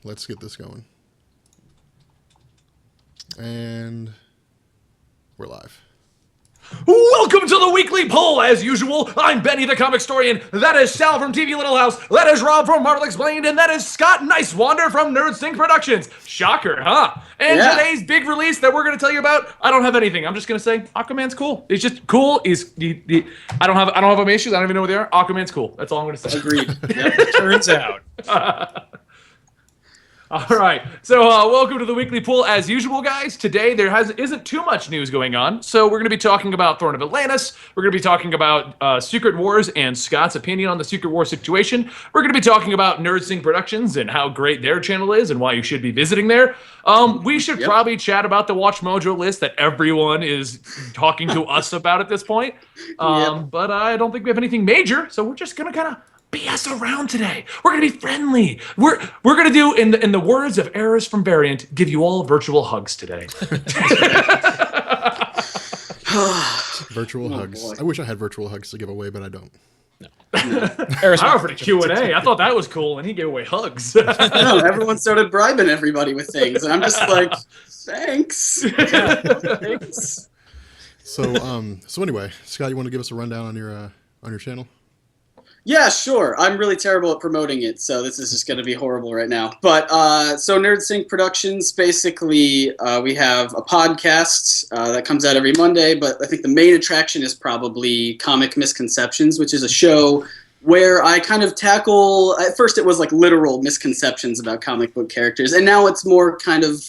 let's get this going. And we're live. Welcome to the weekly poll. As usual, I'm Benny the Comic Historian. That is Sal from TV Little House. That is Rob from Marvel Explained. And that is Scott Nicewander from Nerdsync Productions. Shocker, huh? And today's big release that we're going to tell you about, I don't have anything. I'm just going to say Aquaman's cool. He's just cool. I don't have any issues. I don't even know where they are. Aquaman's cool. That's all I'm going to say. Agreed. Yep. Turns out. All right, so welcome to the weekly poll. As usual, guys, today there isn't too much news going on, so we're going to be talking about Throne of Atlantis. We're going to be talking about Secret Wars and Scott's opinion on the Secret War situation. We're going to be talking about Nerdsync Productions and how great their channel is and why you should be visiting there. We should probably chat about the Watch Mojo list that everyone is talking to us about at this point, but I don't think we have anything major, so we're just going to kind of BS around today. We're gonna be friendly. We're gonna do, in the words of Eris from Variant, give you all virtual hugs today. Virtual hugs. Boy. I wish I had virtual hugs to give away, but I don't. Eris offered a Q&A. I thought that was cool, and he gave away hugs. No, everyone started bribing everybody with things, and I'm just like, thanks. Thanks. So anyway, Scott, you want to give us a rundown on your channel? Yeah, sure. I'm really terrible at promoting it, so this is just going to be horrible right now. But so Nerdsync Productions, basically, we have a podcast that comes out every Monday, but I think the main attraction is probably Comic Misconceptions, which is a show where I kind of tackle, at first it was like literal misconceptions about comic book characters, and now it's more kind of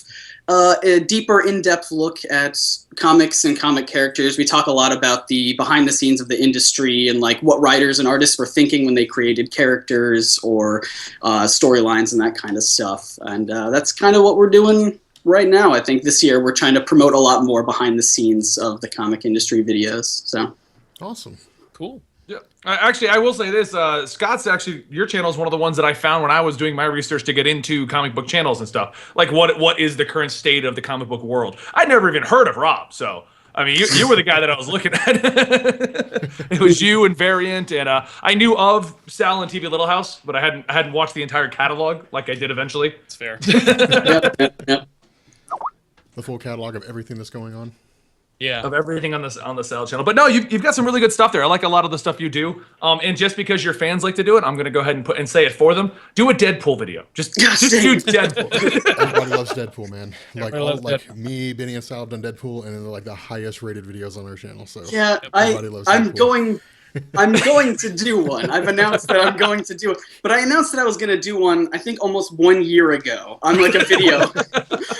a deeper, in-depth look at comics and comic characters. We talk a lot about the behind the scenes of the industry and like what writers and artists were thinking when they created characters or storylines and that kind of stuff. And that's kind of what we're doing right now. I think this year we're trying to promote a lot more behind the scenes of the comic industry videos. So Awesome. Cool. Yeah. Actually, I will say this. Scott's your channel is one of the ones that I found when I was doing my research to get into comic book channels and stuff. Like, what is the current state of the comic book world? I'd never even heard of Rob, so... I mean, you were the guy that I was looking at. It was you and Variant, and I knew of Sal and TV Little House, but I hadn't watched the entire catalog like I did eventually. It's fair. yep. The full catalog of everything that's going on. Yeah. Of everything on the Sal channel. But no, you've got some really good stuff there. I like a lot of the stuff you do. And just because your fans like to do it, I'm gonna go ahead and say it for them. Do a Deadpool video. Just do Deadpool. Everybody loves Deadpool, man. Me, Benny, and Sal have done Deadpool, and they're like the highest rated videos on our channel. So Yeah, everybody loves I'm Deadpool. I'm going to do one. I've announced that I'm going to do it. But I announced that I was going to do one, I think, almost 1 year ago on like a video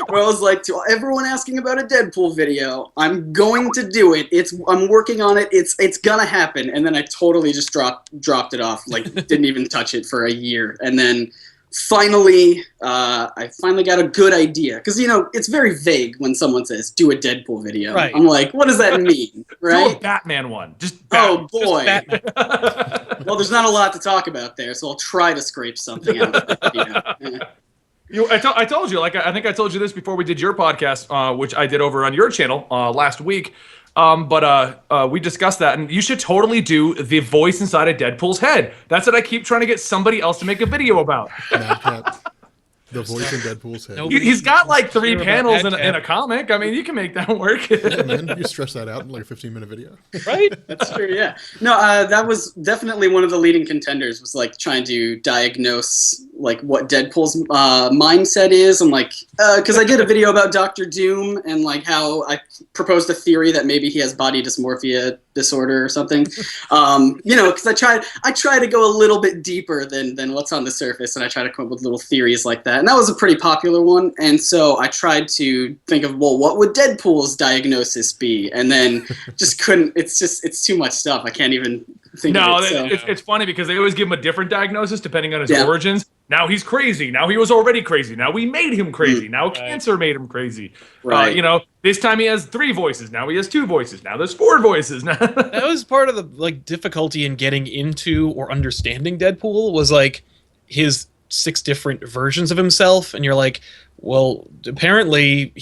where I was like, to everyone asking about a Deadpool video, I'm going to do it. I'm working on it. It's going to happen. And then I totally just dropped it off, like didn't even touch it for a year. And then finally, I finally got a good idea. Because, it's very vague when someone says, do a Deadpool video. Right. I'm like, what does that mean? Right? Do a Batman one. Oh, boy. Just Well, there's not a lot to talk about there, so I'll try to scrape something out of it. I told you, like I think I told you this before we did your podcast, which I did over on your channel last week. But we discussed that, and you should totally do the voice inside of Deadpool's head. That's what I keep trying to get somebody else to make a video about. Madcap. The voice in Deadpool's head. Nope. He's got like 3 Sure panels about in a comic. I mean, you can make that work. Yeah, man, you stretch that out in like a 15-minute video. Right? That's true, yeah. No, that was definitely one of the leading contenders, was like trying to diagnose like what Deadpool's mindset is, and like, because I did a video about Dr. Doom and like how I proposed a theory that maybe he has body dysmorphia disorder or something. Because I try to go a little bit deeper than what's on the surface, and I try to come up with little theories like that. And that was a pretty popular one. And so I tried to think of, well, what would Deadpool's diagnosis be? And then just couldn't. It's too much stuff. I can't even think of it. So. It's funny because they always give him a different diagnosis depending on his origins. Now he's crazy. Now he was already crazy. Now we made him crazy. Now cancer made him crazy. Right. This time he has 3 voices. Now he has 2 voices. Now there's 4 voices. That was part of the difficulty in getting into or understanding Deadpool, was like his 6 different versions of himself, and you're like, well, apparently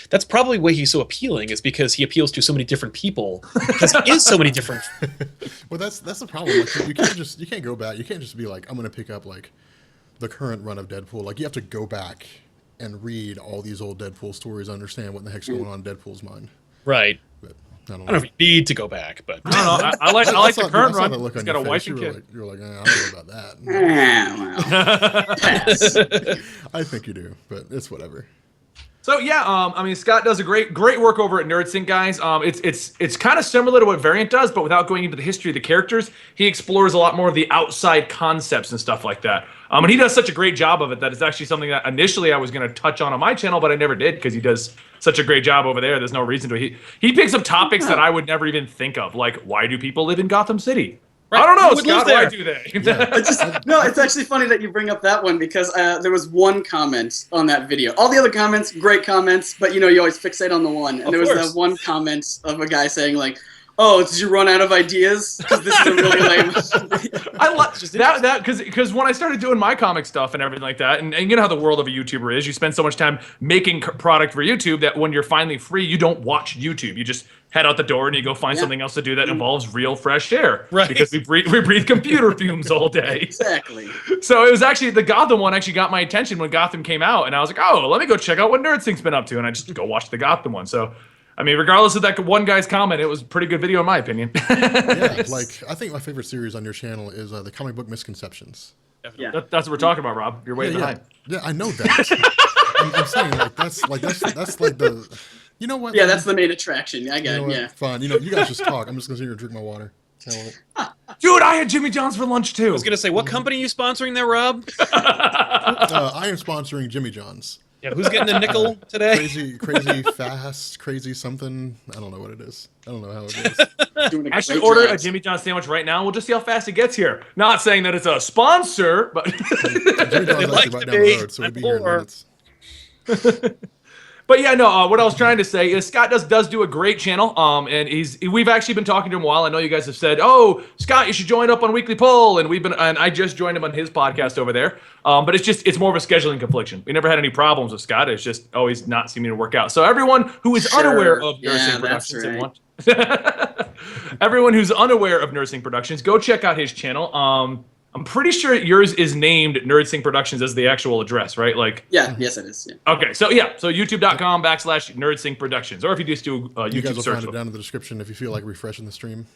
that's probably why he's so appealing, is because he appeals to so many different people, because he is so many different. Well, that's the problem. Like, you can't go back. You can't just be like, I'm gonna pick up like the current run of Deadpool, like you have to go back and read all these old Deadpool stories, understand what the heck's going on in Deadpool's mind. Right. But I don't know if you need to go back, but I don't know. I like the current run. It's got a wife and kid. You're like, I don't know about that. Well. I think you do, but it's whatever. So yeah, I mean, Scott does a great work over at Nerdsync, guys. It's kind of similar to what Variant does, but without going into the history of the characters, he explores a lot more of the outside concepts and stuff like that. And he does such a great job of it that it's actually something that initially I was going to touch on my channel, but I never did because he does such a great job over there. There's no reason to. He picks up topics that I would never even think of, like why do people live in Gotham City? Right. I don't know, Scott. Why do they? No, it's actually funny that you bring up that one because there was one comment on that video. All the other comments, great comments, but you always fixate on the one. And there was that one comment of a guy saying like, "Oh, did you run out of ideas? Because this is a really lame." I love that because when I started doing my comic stuff and everything like that, and you know how the world of a YouTuber is, you spend so much time making product for YouTube that when you're finally free, you don't watch YouTube. You just head out the door and you go find something else to do that involves real fresh air. Right. Because we breathe computer fumes all day. Exactly. So it was actually the Gotham one actually got my attention when Gotham came out, and I was like, oh, let me go check out what Nerdsync's been up to, and I just go watch the Gotham one. So. I mean, regardless of that one guy's comment, it was a pretty good video in my opinion. Yeah, like I think my favorite series on your channel is the comic book misconceptions. Yeah, that's what we're talking about, Rob. You're way behind. Yeah, I know that. I'm saying that's like the, you know what? Yeah, that's the main attraction. I get it. Yeah. Fine. You guys just talk. I'm just gonna sit here and drink my water. Dude, I had Jimmy John's for lunch too. I was gonna say, what company are you sponsoring there, Rob? I am sponsoring Jimmy John's. Yeah, who's getting a nickel today? Crazy fast, crazy something. I don't know what it is. I don't know how it is. I should order a Jimmy John's sandwich right now. We'll just see how fast it gets here. Not saying that it's a sponsor, but Jimmy John's actually right down the road, so we'd be here in minutes. But yeah, no. What I was trying to say is Scott does do a great channel. And we've actually been talking to him a while. I know you guys have said, "Oh, Scott, you should join up on Weekly Poll," and I just joined him on his podcast over there. But it's more of a scheduling confliction. We never had any problems with Scott. It's just always not seeming to work out. So everyone who is unaware of Nerdsync Productions, everyone who's unaware of Nerdsync Productions, go check out his channel. I'm pretty sure yours is named Nerdsync Productions as the actual address, right? Like. Yeah. Yes, it is. Yeah. Okay. So YouTube.com/Nerdsync Productions, or if you just do YouTube you guys will search. find it down in the description if you feel like refreshing the stream.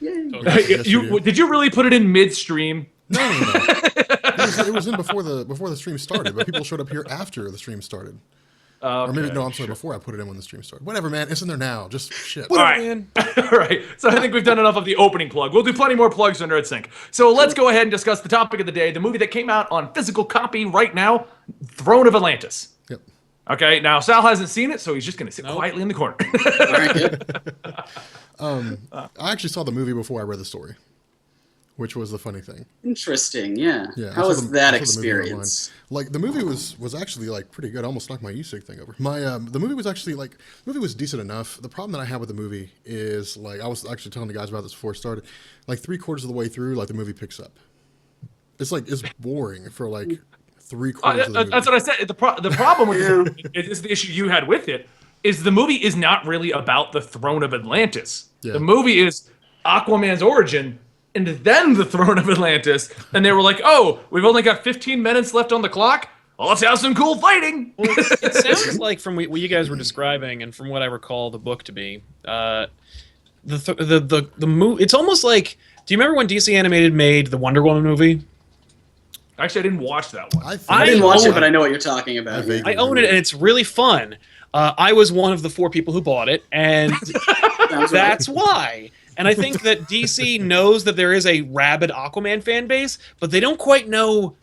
Yay. Did you really put it in midstream? No. It was in before the stream started, but people showed up here after the stream started. Or maybe, no, I'm sorry, before I put it in when the stream started. Whatever, man. It's in there now. Just shit. All right. All right. So I think we've done enough of the opening plug. We'll do plenty more plugs on Nerdsync. So let's go ahead and discuss the topic of the day, the movie that came out on physical copy right now, Throne of Atlantis. Yep. Okay, now Sal hasn't seen it, so he's just going to sit quietly in the corner. All right, good. I actually saw the movie before I read the story, which was the funny thing. Interesting. Yeah. How I was saw the that movie experience? Like the movie was actually like pretty good. I almost knocked my e-cig thing over. The movie was actually the movie was decent enough. The problem that I had with the movie is like I was actually telling the guys about this before it started. Like 3/4 of the way through, like the movie picks up. It's boring for like 3/4 of the movie. That's what I said. The problem with it is the issue you had with it is the movie is not really about the Throne of Atlantis. Yeah. The movie is Aquaman's origin and then the Throne of Atlantis. And they were like, oh, we've only got 15 minutes left on the clock. Well, let's have some cool fighting. Well, it sounds like from what you guys were describing and from what I recall the book to be, the movie. It's almost like. Do you remember when DC Animated made the Wonder Woman movie? Actually, I didn't watch that one. I didn't watch it, but I know what you're talking about. I own it, and it's really fun. I was one of the 4 people who bought it, and that's why. And I think that DC knows that there is a rabid Aquaman fan base, but they don't quite know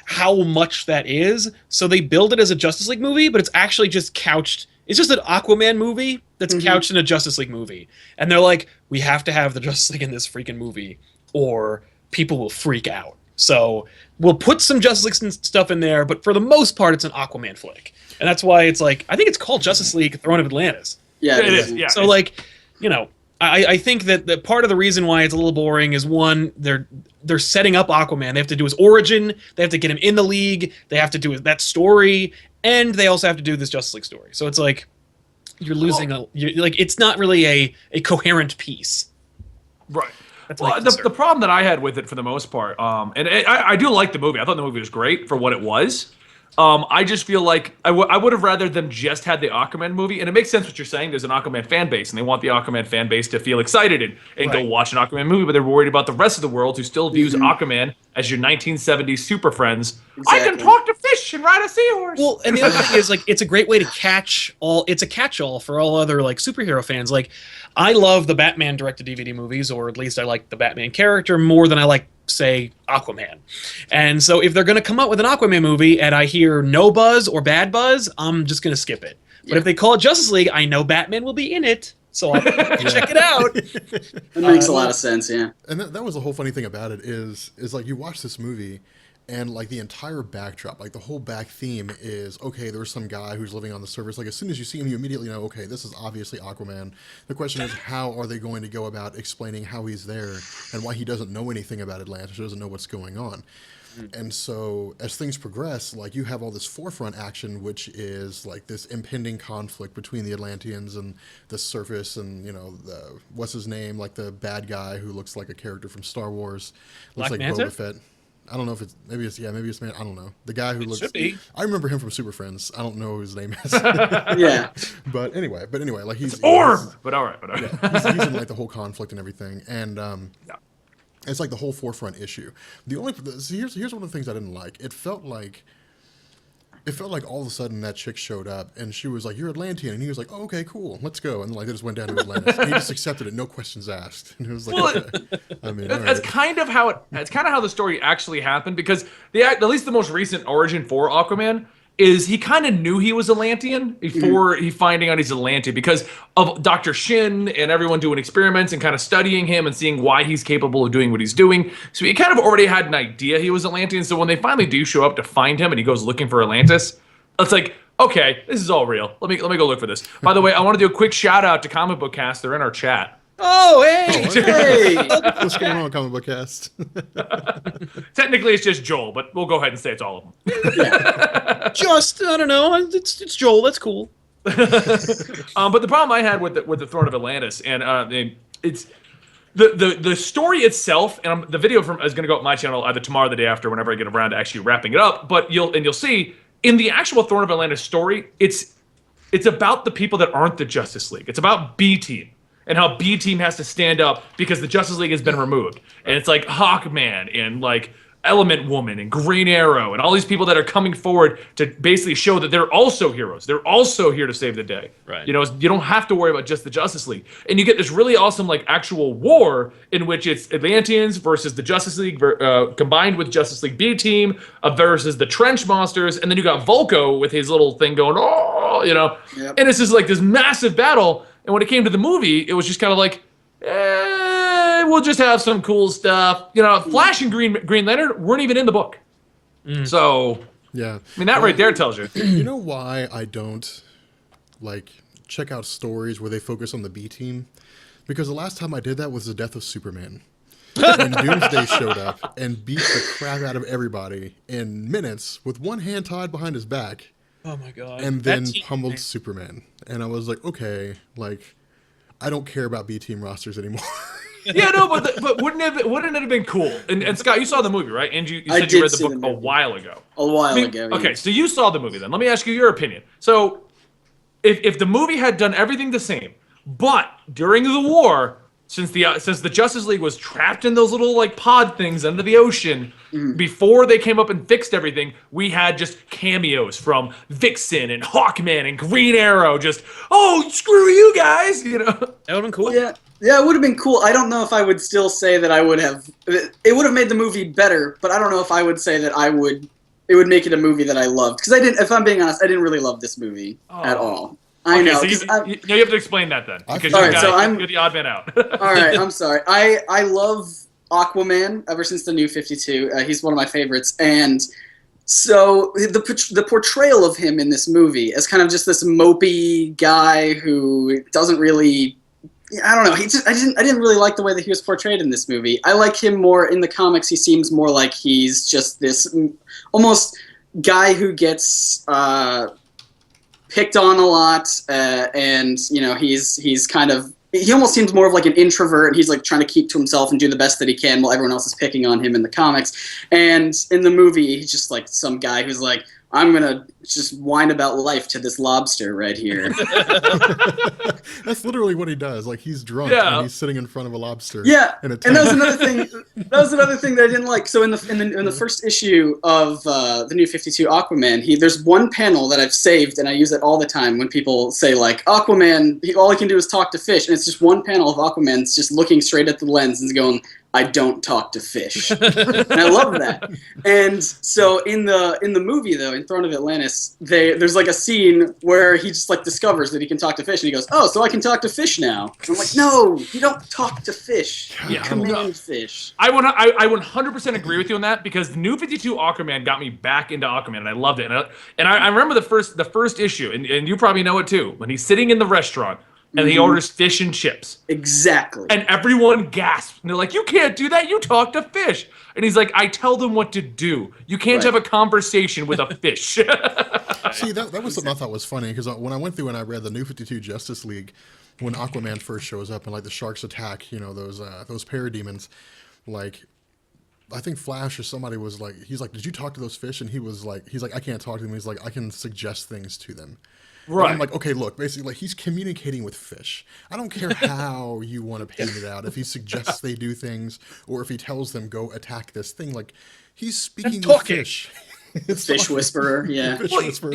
how much that is. So they build it as a Justice League movie, but it's actually just couched. It's just an Aquaman movie that's couched in a Justice League movie. And they're like, we have to have the Justice League in this freaking movie, or people will freak out. So we'll put some Justice League stuff in there, but for the most part, it's an Aquaman flick. And that's why it's like, I think it's called Justice League Throne of Atlantis. Yeah, it is. Yeah, so I think that part of the reason why it's a little boring is one, they're setting up Aquaman. They have to do his origin. They have to get him in the league. They have to do that story, and they also have to do this Justice League story. So it's like you're losing it's not really a coherent piece. Right. That's my Well, concern. the problem that I had with it for the most part, I do like the movie. I thought the movie was great for what it was. I just feel like I would have rather them just had the Aquaman movie, and it makes sense what you're saying. There's an Aquaman fan base, and they want the Aquaman fan base to feel excited and go Right. watch an Aquaman movie, but they're worried about the rest of the world who still views Aquaman as your 1970s super friends. I can Exactly. talk to fish and ride a seahorse. Well, and the other thing is, like, it's a great way to catch all. It's a catch-all for all other like superhero fans. Like, I love the Batman direct-to-DVD movies, or at least I like the Batman character more than I like, say, Aquaman. And so, if they're going to come up with an Aquaman movie, and I hear no buzz or bad buzz, I'm just going to skip it. But if they call it Justice League, I know Batman will be in it, so I'll check it out. It makes a lot of sense, yeah. And that was the whole funny thing about it is like you watch this movie and like the entire backdrop, like the whole back theme is, okay, there's some guy who's living on the surface. Like as soon as you see him, you immediately know, okay, this is obviously Aquaman. The question is, how are they going to go about explaining how he's there and why he doesn't know anything about Atlantis, doesn't know what's going on? And so as things progress, like you have all this forefront action, which is like this impending conflict between the Atlanteans and the surface and, you know, the, what's his name? Like the bad guy who looks like a character from Star Wars. Looks Black like Manta? Boba Fett. I don't know if it's, maybe it's man, I don't know. The guy who looks, should be. I remember him from Super Friends. I don't know who his name is. Yeah. But anyway, like he's Orm! But all right. he's in like the whole conflict and everything. And, it's like the whole forefront issue. Here's one of the things I didn't like. It felt like all of a sudden that chick showed up and she was like, "You're Atlantean," and he was like, "Oh, okay, cool, let's go." And like they just went down to Atlantis. And he just accepted it, no questions asked. And it was like, Well, okay. I mean, all That's right. kind of how the story actually happened, because at least the most recent origin for Aquaman is he kind of knew he was Atlantean before he finding out he's Atlantean, because of Dr. Shin and everyone doing experiments and kind of studying him and seeing why he's capable of doing what he's doing. So he kind of already had an idea he was Atlantean. So when they finally do show up to find him and he goes looking for Atlantis, it's like, okay, this is all real. Let me go look for this. By the way, I want to do a quick shout out to Comic Book Cast. They're in our chat. Oh, hey! Hey! What's going on, Comic Book Cast? Technically, it's just Joel, but we'll go ahead and say it's all of them. Just, I don't know. It's Joel. That's cool. But the problem I had with the Throne of Atlantis, and it's the story itself, and the video is going to go up my channel either tomorrow or the day after, whenever I get around to actually wrapping it up. But you'll see in the actual Throne of Atlantis story, it's about the people that aren't the Justice League. It's about B Team. And how B Team has to stand up because the Justice League has been removed. And it's like Hawkman and like Element Woman and Green Arrow and all these people that are coming forward to basically show that they're also heroes. They're also here to save the day. Right. You know, you don't have to worry about just the Justice League. And you get this really awesome like actual war in which it's Atlanteans versus the Justice League combined with Justice League B Team versus the Trench Monsters. And then you got Volko with his little thing going, oh, you know. Yep. And it's just like this massive battle. And when it came to the movie, it was just kind of like, we'll just have some cool stuff. You know, Flash and Green Lantern weren't even in the book. So, Yeah. I mean, that right there tells you. You know why I don't like check out stories where they focus on the B Team? Because the last time I did that was the death of Superman. When Doomsday showed up and beat the crap out of everybody in minutes with one hand tied behind his back. Oh my god. And That then team- pummeled Superman. And I was like, okay, like, I don't care about B Team rosters anymore. Yeah, no, but wouldn't it have been cool? And Scott, you saw the movie, right? And you I said you did read the see book the a movie. while ago. A while I mean, ago. Yeah. okay, so you saw the movie then. Let me ask you your opinion. So, if the movie had done everything the same, but during the war, since the Justice League was trapped in those little like pod things under the ocean, before they came up and fixed everything, we had just cameos from Vixen and Hawkman and Green Arrow. Just, oh, screw you guys, you know. That would have been cool. Yeah, it would have been cool. I don't know if I would still say that I would have. It would have made the movie better, but I don't know if I would say that I would. It would make it a movie that I loved, because I didn't. If I'm being honest, I didn't really love this movie at all. I know. So 'cause you have to explain that then, because All you're, right, so you're the odd man out. all right, I'm sorry. I love Aquaman ever since the New 52. He's one of my favorites, and so the portrayal of him in this movie as kind of just this mopey guy who doesn't really. I don't know. I didn't really like the way that he was portrayed in this movie. I like him more in the comics. He seems more like he's just this almost guy who gets picked on a lot, and you know he's kind of he almost seems more of like an introvert, and he's like trying to keep to himself and do the best that he can while everyone else is picking on him in the comics. And in the movie, he's just like some guy who's like, I'm gonna just whine about life to this lobster right here. That's literally what he does. Like, he's drunk Yeah. and he's sitting in front of a lobster. Yeah, in a and that was tent. another thing. That was another thing that I didn't like. So in the first issue of the New 52 Aquaman, there's one panel that I've saved, and I use it all the time when people say like Aquaman, all he can do is talk to fish, and it's just one panel of Aquaman just looking straight at the lens and going, I don't talk to fish. And I love that. And so in the movie, though, in Throne of Atlantis, there's like a scene where he just like discovers that he can talk to fish, and he goes, oh, so I can talk to fish now. And I'm like, no, you don't talk to fish. You command fish. I 100% agree with you on that, because the New 52 Aquaman got me back into Aquaman, and I loved it. And I remember the first issue, and you probably know it too, when he's sitting in the restaurant, and he orders fish and chips. Exactly. And everyone gasps. And they're like, you can't do that. You talk to fish. And he's like, I tell them what to do. You can't have a conversation with a fish. See, that was something I thought was funny, because when I went through and I read the New 52 Justice League, when Aquaman first shows up and like the sharks attack, you know, those parademons, like, I think Flash or somebody was like, he's like, did you talk to those fish? And he's like, I can't talk to them. He's like, I can suggest things to them. Right. And I'm like, okay, look, basically, like, he's communicating with fish. I don't care how you want to paint it out. If he suggests they do things, or if he tells them go attack this thing, like, he's speaking with fish. Fish whisperer, yeah. Fish whisperer.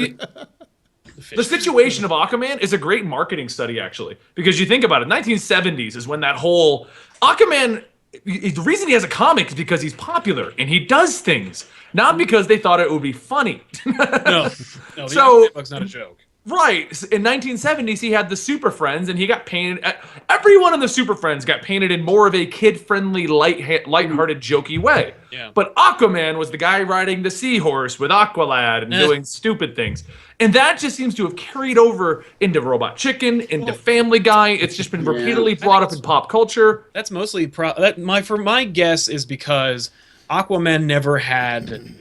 The situation of Aquaman is a great marketing study, actually, because you think about it. 1970s is when that whole Aquaman. The reason he has a comic is because he's popular and he does things, not because they thought it would be funny. No, the So- bug's not a joke. Right. In 1970s, he had the Super Friends, and he got painted. Everyone in the Super Friends got painted in more of a kid-friendly, light-hearted, jokey way. Yeah. But Aquaman was the guy riding the seahorse with Aqualad and doing stupid things, and that just seems to have carried over into Robot Chicken, into Family Guy. It's just been repeatedly brought up in pop culture. That's mostly my guess is because Aquaman never had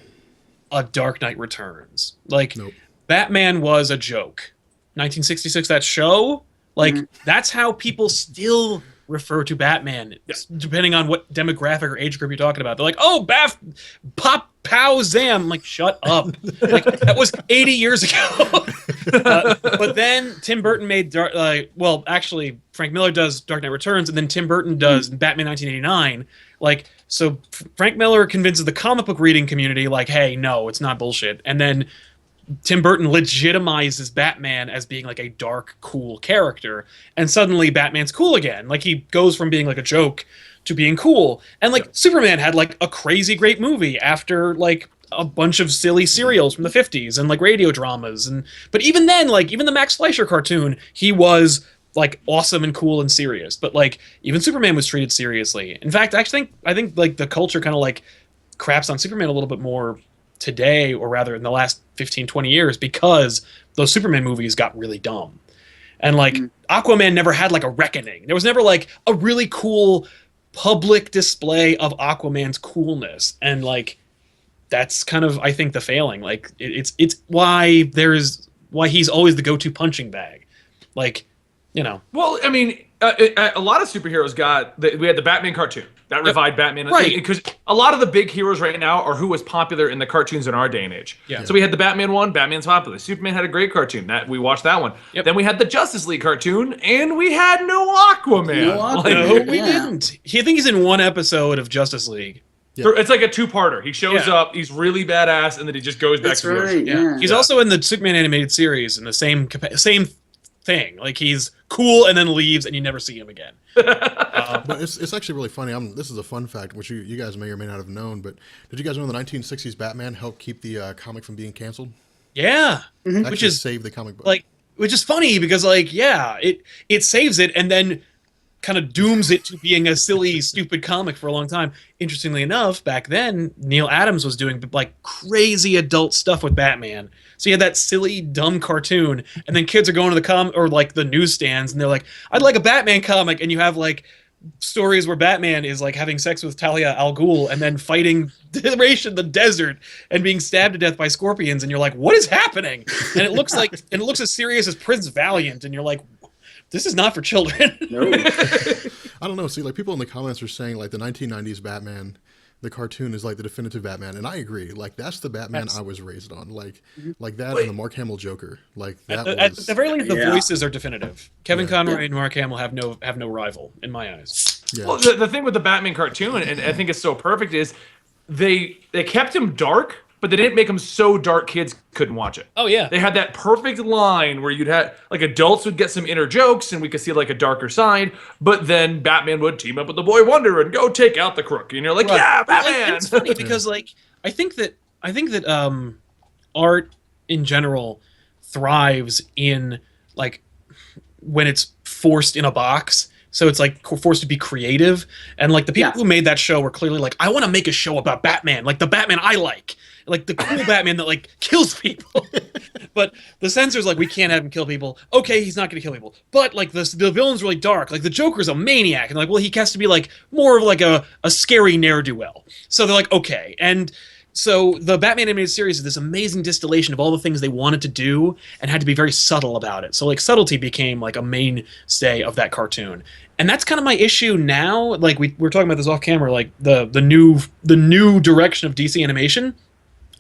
a Dark Knight Returns. Like, Nope. Batman was a joke. 1966, that show, like, that's how people still refer to Batman, depending on what demographic or age group you're talking about. They're like, oh, pop, pow, zam. I'm like, shut up. Like, that was 80 years ago. But then Tim Burton made, actually, Frank Miller does Dark Knight Returns, and then Tim Burton does Batman 1989. Like, so Frank Miller convinces the comic book reading community, like, hey, no, it's not bullshit. And then Tim Burton legitimizes Batman as being like a dark, cool character, and suddenly Batman's cool again. Like, he goes from being like a joke to being cool. And like Superman had like a crazy great movie after like a bunch of silly serials from the 50s and like radio dramas. But even then, like, even the Max Fleischer cartoon, he was like awesome and cool and serious. But like, even Superman was treated seriously. In fact, I think like the culture kind of like craps on Superman a little bit more today, or rather in the last 15-20 years, because those Superman movies got really dumb. And like Aquaman never had like a reckoning. There was never like a really cool public display of Aquaman's coolness. And like, that's kind of, I think, the failing. Like, it's why he's always the go-to punching bag. Like, you know. Well, I mean, a lot of superheroes we had the Batman cartoon that revived Batman, right? Because a lot of the big heroes right now are who was popular in the cartoons in our day and age. Yeah. So we had the Batman one. Batman's popular. Superman had a great cartoon that we watched that one. Yep. Then we had the Justice League cartoon, and we had no Aquaman. No Aquaman. No, we Yeah. didn't. I think he's in one episode of Justice League. It's like a two-parter. He shows up, he's really badass, and then he just goes back That's to the ocean. right. Yeah. He's also in the Superman animated series in the same thing. Like, he's cool and then leaves, and you never see him again. But it's actually really funny. This is a fun fact, which you guys may or may not have known, but did you guys know the 1960s Batman helped keep the comic from being canceled? Yeah. Actually Which is saved the comic book. like, which is funny because like, yeah, it saves it and then kind of dooms it to being a silly, stupid comic for a long time. Interestingly enough, back then, Neil Adams was doing like crazy adult stuff with Batman. So you had that silly, dumb cartoon, and then kids are going to the newsstands, and they're like, "I'd like a Batman comic," and you have like stories where Batman is like having sex with Talia al Ghul and then fighting in the desert and being stabbed to death by scorpions, and you're like, "What is happening?" And it looks as serious as Prince Valiant, and you're like, this is not for children. No. I don't know. See, like people in the comments are saying like the 1990s Batman, the cartoon is like the definitive Batman, and I agree. Like that's the Batman I was raised on. Like that and the Mark Hamill Joker. Like that At was the very least, the Yeah. voices are definitive. Kevin Yeah. Conroy and Mark Hamill have no rival in my eyes. yeah. Well, the thing with the Batman cartoon, and I think it's so perfect, is they kept him dark, but they didn't make him so dark kids couldn't watch it. Oh yeah, They had that perfect line where you'd have like adults would get some inner jokes and we could see like a darker side, but then Batman would team up with the Boy Wonder and go take out the crook. And you're like, Right. yeah, Well, Batman. and it's funny because like I think that art in general thrives in like when it's forced in a box. So it's like forced to be creative, and like the people who made that show were clearly like, I want to make a show about Batman, like the Batman I like the cool Batman that like kills people. But the censors like, we can't have him kill people. Okay, he's not going to kill people, but like the villain's really dark. Like the Joker's a maniac, and like, well, he has to be like more of like a scary ne'er-do-well. So they're like, okay, and so the Batman animated series is this amazing distillation of all the things they wanted to do and had to be very subtle about it. So like subtlety became like a mainstay of that cartoon. And that's kind of my issue now. Like we're talking about this off camera, like the new direction of DC animation.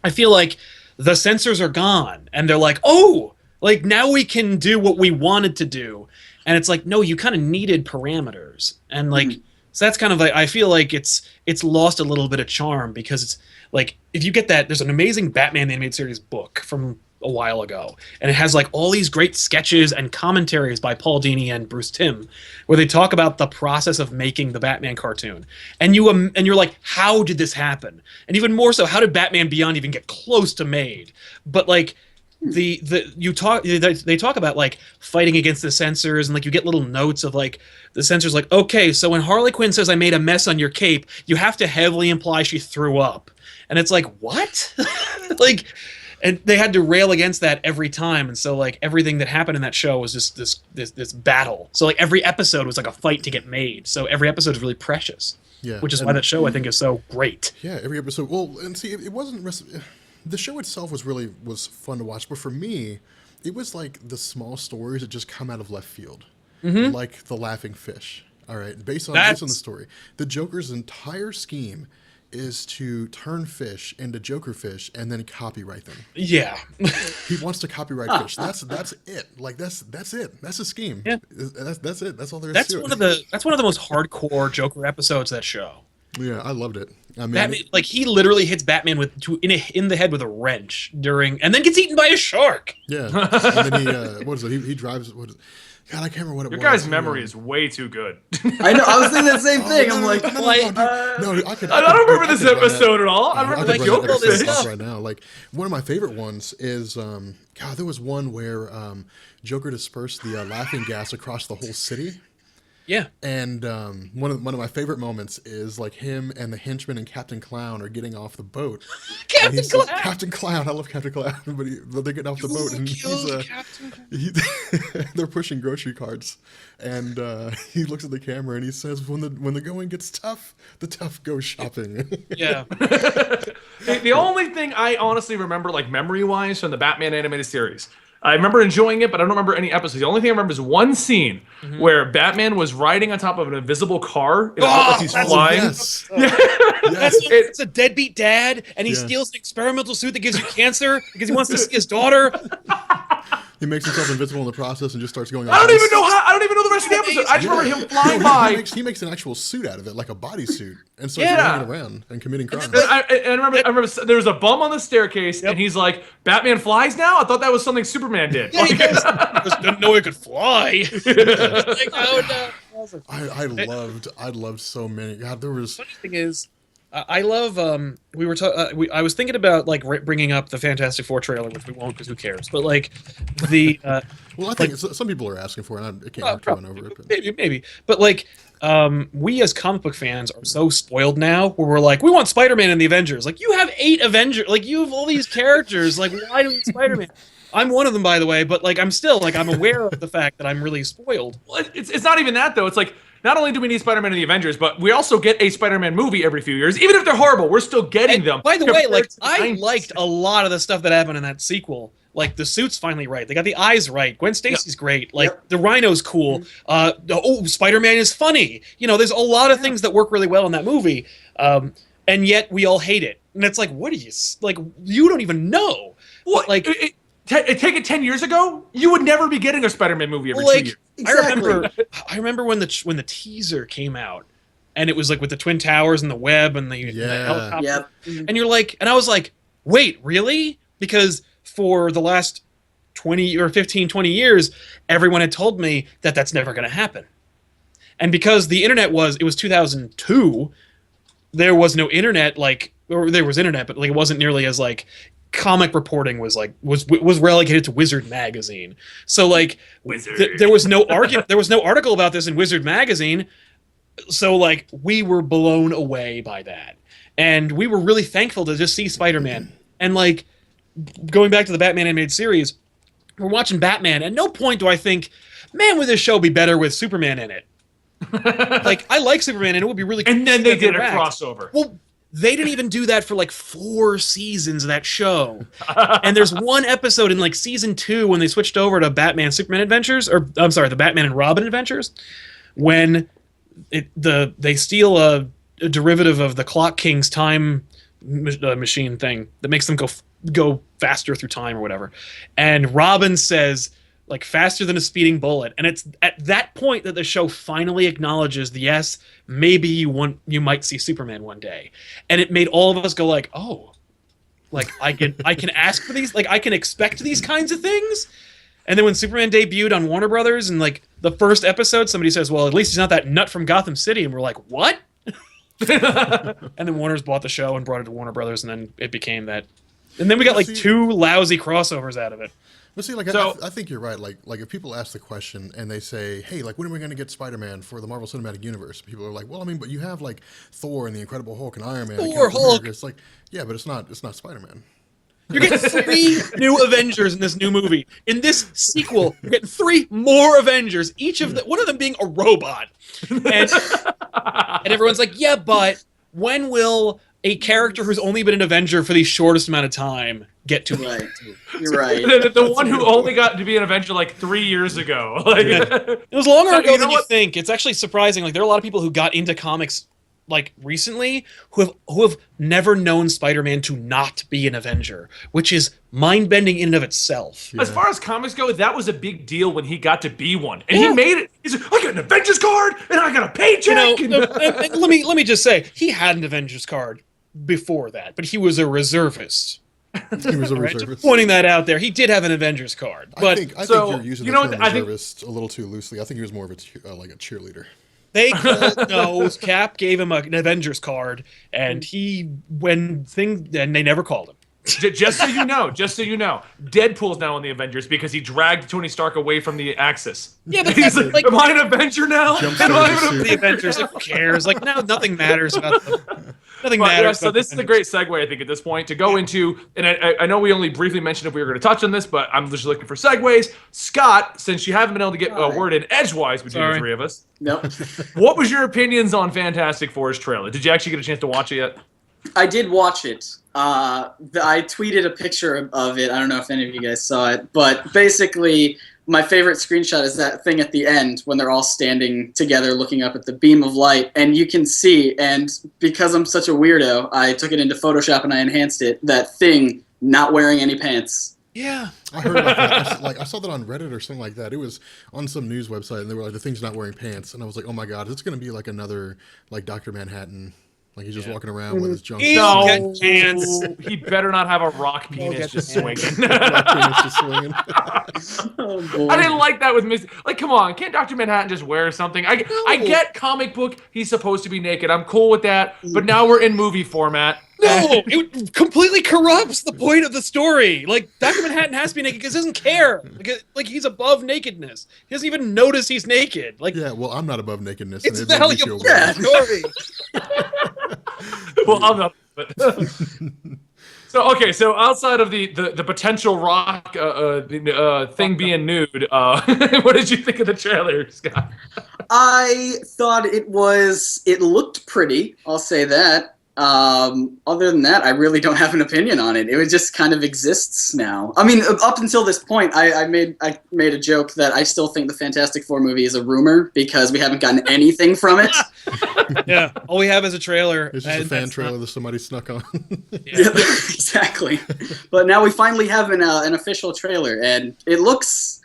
I feel like the censors are gone and they're like, oh, like now we can do what we wanted to do. And it's like, no, you kind of needed parameters. And like, so that's kind of like, I feel like it's lost a little bit of charm because it's like, if you get that, there's an amazing Batman animated series book from a while ago, and it has like all these great sketches and commentaries by Paul Dini and Bruce Timm, where they talk about the process of making the Batman cartoon, and you're like, how did this happen? And even more so, how did Batman Beyond even get close to made? But like they talk about like fighting against the censors, and like you get little notes of like the censors like, okay, so when Harley Quinn says I made a mess on your cape, you have to heavily imply she threw up. And it's like, what? Like, and they had to rail against that every time. And so like everything that happened in that show was just this battle. So like every episode was like a fight to get made. So every episode is really precious. Yeah. Which is why that show I think is so great. Yeah, every episode. Well, and see, it wasn't. The show itself was fun to watch, but for me, it was like the small stories that just come out of left field, like the laughing fish. All right, based on the story, the Joker's entire scheme is to turn fish into Joker fish and then copyright them. Yeah. He wants to copyright fish. That's it. Like that's it. That's a scheme. Yeah. That's it. That's all there is That's to one it. of the most hardcore Joker episodes of that show. Yeah, I loved it. I mean, Batman, like he literally hits Batman in the head with a wrench and then gets eaten by a shark. yeah. And then he what is it? He drives. What is it? God, I can't remember what it Your was. guy's memory is way too good. I know. I was thinking the same thing. No, I'm no, like, no, no, like, no, dude. I don't remember this run that- episode at all. I I remember could the run that Joker episode fish. off right now. Like one of my favorite ones is God. There was one where Joker dispersed the laughing gas across the whole city. Yeah. And one of my favorite moments is like him and the henchman and Captain Clown are getting off the boat. And he says, Captain Clown, I love Captain Clown, but they're getting off the boat and they're pushing grocery carts, and he looks at the camera and he says, "When the going gets tough, the tough go shopping." Yeah. The only thing I honestly remember, like memory-wise, from the Batman animated series, I remember enjoying it, but I don't remember any episodes. The only thing I remember is one scene where Batman was riding on top of an invisible car. It looked like he's flying. Yes. It's a deadbeat dad, and he steals an experimental suit that gives you cancer because he wants to see his daughter. He makes himself invisible in the process and just starts going. I don't even know the rest of the episode. I just remember him flying by. He makes an actual suit out of it, like a bodysuit, and starts running around and committing crimes. And I remember there was a bum on the staircase, and he's like, "Batman flies now? I thought that was something Superman did." Yeah, he does. Didn't know he could fly. Like, oh no. I loved so many. God, there was. Funny thing is, I love. I was thinking about like bringing up the Fantastic Four trailer, which we won't because who cares. But like the. Well, I think some people are asking for it. And I can't have to run over it. But. Maybe. But like, we as comic book fans are so spoiled now, where we're like, we want Spider-Man in the Avengers. Like, you have 8 Avengers. Like, you have all these characters. Like, why do we need Spider-Man? I'm one of them, by the way. But like, I'm still like, I'm aware of the fact that I'm really spoiled. Well, it's not even that though. It's like, not only do we need Spider-Man in the Avengers, but we also get a Spider-Man movie every few years. Even if they're horrible, we're still getting them. By the way, like, compared to the I 90s. liked a lot of the stuff that happened in that sequel. Like the suit's finally right. They got the eyes right. Gwen Stacy's great. Like Yep. the Rhino's cool. Spider-Man is funny. You know, there's a lot of things that work really well in that movie. And yet we all hate it. And it's like, what do you like? You don't even know. Well, Like, take it 10 years ago, you would never be getting a Spider-Man movie every 2 years. Exactly. I remember when the teaser came out, and it was like with the Twin Towers and the web and the helicopter. Yep. And you're like, and I was like, wait, really? Because for the last 20 or 15, 20 years, everyone had told me that that's never going to happen. And because the internet it was 2002, there was no internet, or there was internet, but like it wasn't nearly as like comic reporting was relegated to Wizard magazine. So like there was no argument, there was no article about this in Wizard magazine. So like we were blown away by that. And we were really thankful to just see Spider-Man. And like going back to the Batman animated series, we're watching Batman. At no point do I think, man, would this show be better with Superman in it? Like I like Superman, and it would be really cool. And then they did a crossover. Well, they didn't even do that for like 4 seasons of that show. And there's one episode in like season 2 when they switched over to Batman Superman Adventures, or I'm sorry, the Batman and Robin Adventures, when they steal a derivative of the Clock King's time machine thing that makes them go faster through time or whatever. And Robin says, like, faster than a speeding bullet. And it's at that point that the show finally acknowledges yes, maybe you might see Superman one day. And it made all of us go like, oh, like I can ask for these, like I can expect these kinds of things. And then when Superman debuted on Warner Brothers, and like the first episode, somebody says, well, at least he's not that nut from Gotham City. And we're like, what? And then Warner's bought the show and brought it to Warner Brothers, and then it became that. And then we got like 2 lousy crossovers out of it. But see, like, I think you're right. Like if people ask the question and they say, "Hey, like, when are we going to get Spider-Man for the Marvel Cinematic Universe?" People are like, "Well, I mean, but you have like Thor and the Incredible Hulk and Iron Man." Thor, and Hulk. It's like, yeah, but it's not Spider-Man. You're getting 3 new Avengers in this new movie. In this sequel, you're getting 3 more Avengers, one of them being a robot. And everyone's like, yeah, but when will a character who's only been an Avenger for the shortest amount of time get to Right. You're right. The one who only got to be an Avenger like 3 years ago. Like, It was longer ago you know than you what? think. It's actually surprising. Like there are a lot of people who got into comics like recently who have never known Spider-Man to not be an Avenger, which is mind-bending in and of itself. As far as comics go, that was a big deal when he got to be one, and he made it. He's like, I got an Avengers card, and I got a paycheck. And let me just say, he had an Avengers card before that, but he was a reservist. He was a Right? reservist. Just pointing that out there. He did have an Avengers card, but I think so, you're using you the know term what, I think- reservist a little too loosely. I think he was more of like a cheerleader. they Cap gave him an Avengers card, and they never called him. Just so you know, Deadpool's now in the Avengers because he dragged Tony Stark away from the Axis. Yeah, but He's that's like, am I an Avenger now? Jumps Am over I the an suit. The Avengers, like, who cares? Like, no, nothing matters about them. Nothing But, matters. yeah, so about this the is a great segue, I think, at this point to go into, and I know we only briefly mentioned if we were going to touch on this, but I'm just looking for segues. Scott, since you haven't been able to get a word in edgewise between the 3 of us, Nope. what was your opinions on Fantastic Four's trailer? Did you actually get a chance to watch it yet? I did watch it. I tweeted a picture of it. I don't know if any of you guys saw it, but basically my favorite screenshot is that thing at the end when they're all standing together looking up at the beam of light, and you can see, and because I'm such a weirdo, I took it into Photoshop and I enhanced it, that thing not wearing any pants. Yeah. I heard about that. I saw that on Reddit or something like that. It was on some news website, and they were like, "The thing's not wearing pants," and I was like, "Oh my god, it's going to be like another like Dr. Manhattan." Like he's just walking around with his junk. No. No, Get pants. he better not have a rock penis get just pants. swinging. Just swinging. Oh, boy. I didn't like that with Miss. Like, come on, can't Dr. Manhattan just wear something? I get comic book, he's supposed to be naked. I'm cool with that. But now we're in movie format. No, it completely corrupts the point of the story. Like, Dr. Manhattan has to be naked because he doesn't care. Like he's above nakedness. He doesn't even notice he's naked. Like, Yeah, well, I'm not above nakedness. it's and the it hell made me you feel weird. story. Well, I'm not. But so outside of the potential rock thing being nude, what did you think of the trailer, Scott? I thought it looked pretty, I'll say that. Other than that, I really don't have an opinion on it. It just kind of exists now. I mean, up until this point, I made a joke that I still think the Fantastic Four movie is a rumor because we haven't gotten anything from it. Yeah, all we have is a trailer. It's just a fan trailer that somebody snuck on. Yeah, exactly. But now we finally have an official trailer, and it looks,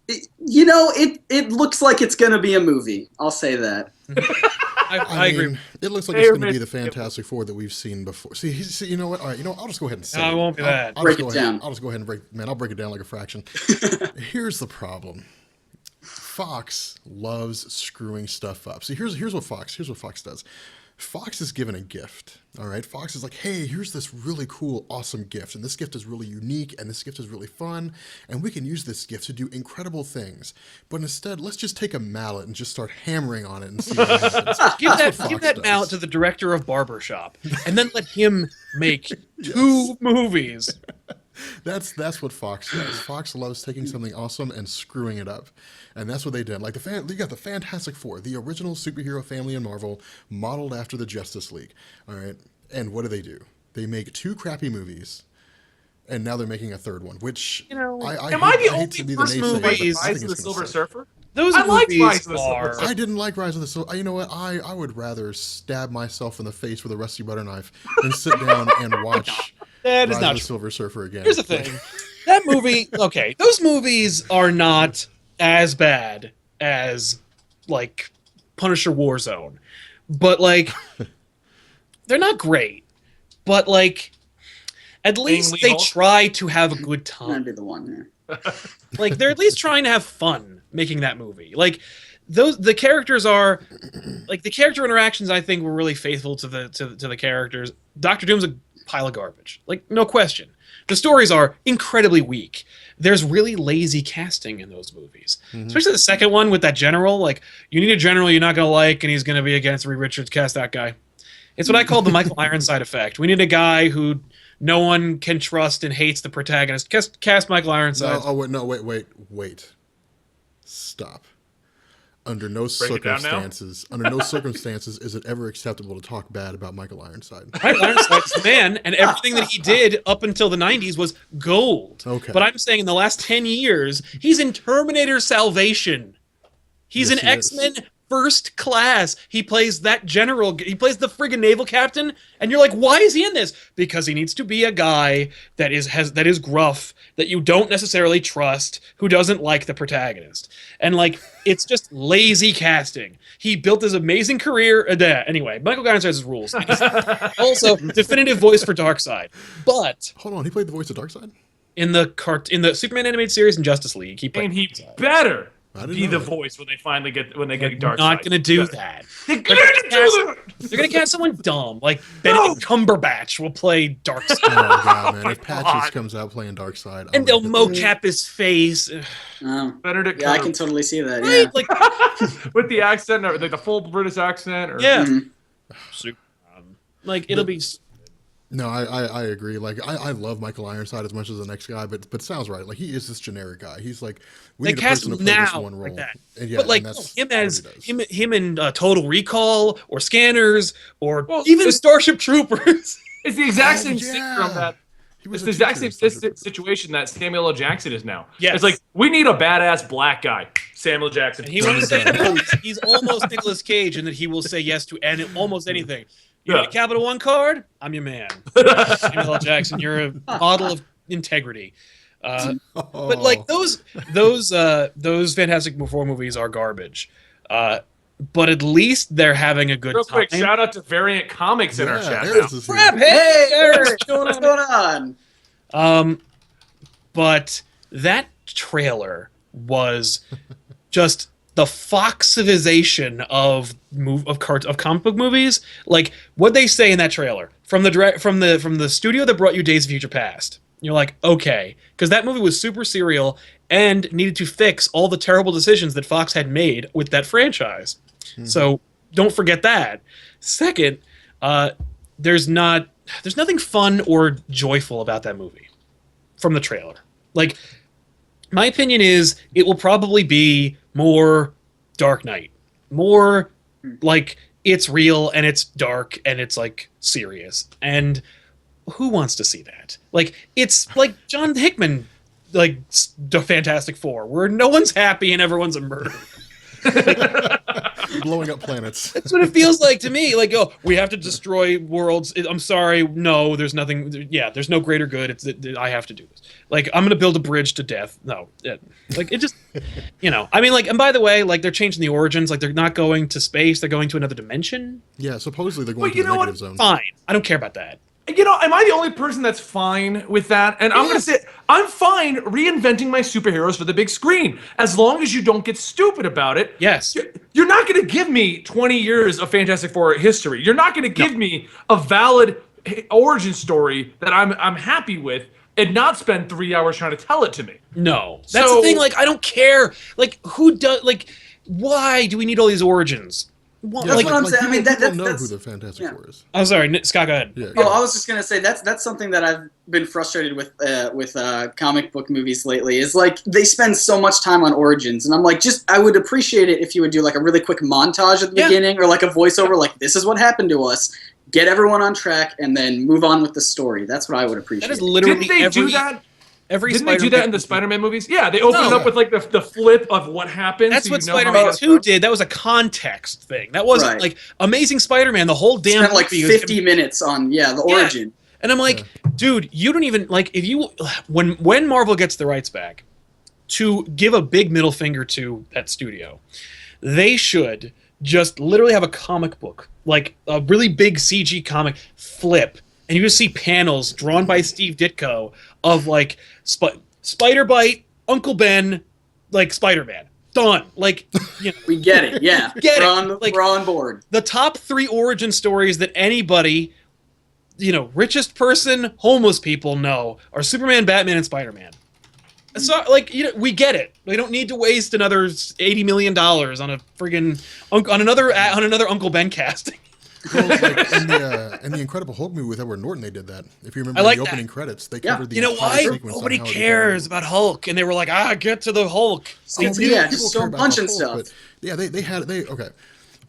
it looks like it's gonna be a movie. I'll say that. I agree. Mean, it looks like it's going to be the Fantastic Four that we've seen before. See, you know what? All right, I'll just go ahead and say No, it won't be that. I'll just go ahead and I'll break it down like a fraction. Here's the problem. Fox loves screwing stuff up. See, here's what Fox does. Fox is given a gift, all right? Fox is like, hey, here's this really cool, awesome gift, and this gift is really unique, and this gift is really fun, and we can use this gift to do incredible things. But instead, let's just take a mallet and just start hammering on it and see what happens. Give that mallet to the director of Barbershop, and then let him make 2 movies. That's what Fox does. Fox loves taking something awesome and screwing it up, and that's what they did. Like you got the Fantastic Four, the original superhero family in Marvel, modeled after the Justice League. All right, and what do? They make 2 crappy movies, and now they're making a 3rd one. Which I hate to be the naysayer, but I think Rise of the it's Silver gonna Surfer? Those I liked movies Rise of the Silver are. Surfer. I didn't like Rise of the Silver. You know what? I would rather stab myself in the face with a rusty butter knife than sit down and watch That is Rise not of the true. Silver Surfer again. Here's the thing. That movie, okay, those movies are not as bad as, like, Punisher Warzone. But, like, they're not great. But, like, at least they try to have a good I'm gonna time. be the one here. Like, they're at least trying to have fun making that movie. Like, the characters are, like, the character interactions, I think, were really faithful to the characters. Dr. Doom's a pile of garbage. Like, no question. The stories are incredibly weak. There's really lazy casting in those movies. Especially the second one with that general. Like, you need a general you're not going to like, and he's going to be against Reed Richards. Cast that guy. It's what I call the Michael Ironside effect. We need a guy who no one can trust and hates the protagonist. Cast Michael Ironside. Wait. Stop. Under no Break it down now? circumstances is it ever acceptable to talk bad about Michael Ironside. Michael Ironside's the man, and everything that he did up until the 90s was gold. Okay. But I'm saying in the last 10 years, he's in Terminator Salvation. He's Yes, in he is. X-Men First Class. He plays that general. He plays the friggin' naval captain, and you're like, why is he in this? Because he needs to be a guy that is gruff, that you don't necessarily trust, who doesn't like the protagonist. And, like, it's just lazy casting. He built this amazing career. Anyway, Michael Ironside's rules. Also, definitive voice for Darkseid. But Hold on, he played the voice of Darkseid? in the Superman animated series and Justice League, he played And he Darkseid. better I didn't be know the that. voice when they get Darkseid. Not gonna do that. They're gonna do that. They're gonna cast someone dumb, like Benedict Cumberbatch will play Darkseid, Oh god, man! If Patches comes out playing Darkseid, and they'll mocap his face. Benedict Yeah, I can Cumberbatch. totally see that. Right? Yeah. Like, With the accent, or like the full British accent. Or, yeah. Mhm. Like, it'll be. No, I agree. Like I love Michael Ironside as much as the next guy, but sounds right. Like he is this generic guy. He's like we They need a cast person to him play this now one role. like that. And yeah, But like and that's him what as he does. him in Total Recall or Scanners or Well, even it's- Starship Troopers. It's the exact Oh, same yeah. syndrome that. He was It's a the exact teacher same in Star Trek. situation that Samuel L. Jackson is now. Yes. It's like, we need a badass black guy. Samuel Jackson. And he won't say no. He's almost Nicolas Cage in that he will say yes to almost anything. You Yeah. need a Capital One card? I'm your man. Samuel L. Jackson, you're a model of integrity. But like those Fantastic Four movies are garbage. But at least they're having a good Real time. quick, shout out to Variant Comics in our chat now. there's this Crap, here. hey, Eric, Hey, what's going what's on? going on? But that trailer was just the Foxivization of comic book movies. Like what they say in that trailer from the studio that brought you Days of Future Past. You're like, okay, because that movie was super serial and needed to fix all the terrible decisions that Fox had made with that franchise. So don't forget that. Second, there's nothing fun or joyful about that movie from the trailer. Like, my opinion is it will probably be more Dark Knight, more like it's real and it's dark and it's like serious. And who wants to see that? Like, it's like John Hickman, like the Fantastic Four, where no one's happy and everyone's a murderer. Blowing up planets. That's what it feels like to me. Like, oh, we have to destroy worlds. I'm sorry, no, there's nothing. Yeah, there's no greater good. I have to do this. Like, I'm gonna build a bridge to death. No, like it just, I mean, like, and by the way, like they're changing the origins. Like, they're not going to space. They're going to another dimension. Yeah, supposedly they're going to the negative zone. Fine, I don't care about that. Am I the only person that's fine with that? And I'm going to say, I'm fine reinventing my superheroes for the big screen, as long as you don't get stupid about it. Yes. You're not going to give me 20 years of Fantastic Four history. You're not going to give me a valid origin story that I'm happy with and not spend 3 hours trying to tell it to me. No. That's the thing, like, I don't care. Like, why do we need all these origins? Yeah, that's what I'm saying. I mean, people know who the Fantastic Four is. Oh, sorry, Scott, go ahead. Yeah, Oh, I was just gonna say that's something that I've been frustrated with comic book movies lately. Is like they spend so much time on origins, and I'm like, I would appreciate it if you would do like a really quick montage at the beginning or like a voiceover, like this is what happened to us. Get everyone on track, and then move on with the story. That's what I would appreciate. That is literally Didn't they do that? Didn't they do that in the Spider-Man movies? Yeah, they opened up with like the flip of what happened. That's what Spider-Man 2 did. That was a context thing. That wasn't like Amazing Spider-Man. The whole damn spent like 50 minutes on the origin. And I'm like, dude, you don't even like if you when Marvel gets the rights back to give a big middle finger to that studio, they should just literally have a comic book, like a really big CG comic flip. And you just see panels drawn by Steve Ditko of like Spider Bite, Uncle Ben, like Spider-Man. Done. Like, we get it. Yeah, we're on board. The top 3 origin stories that anybody, richest person, homeless people know are Superman, Batman, and Spider-Man. So, like, we get it. We don't need to waste another $80 million on a friggin' on another Uncle Ben casting. Well, like in the Incredible Hulk movie with Edward Norton, they did that. If you remember the opening credits, they covered the why? sequence. Nobody cares about Hulk, and they were like, get to the Hulk. Just start punching stuff. But yeah, okay.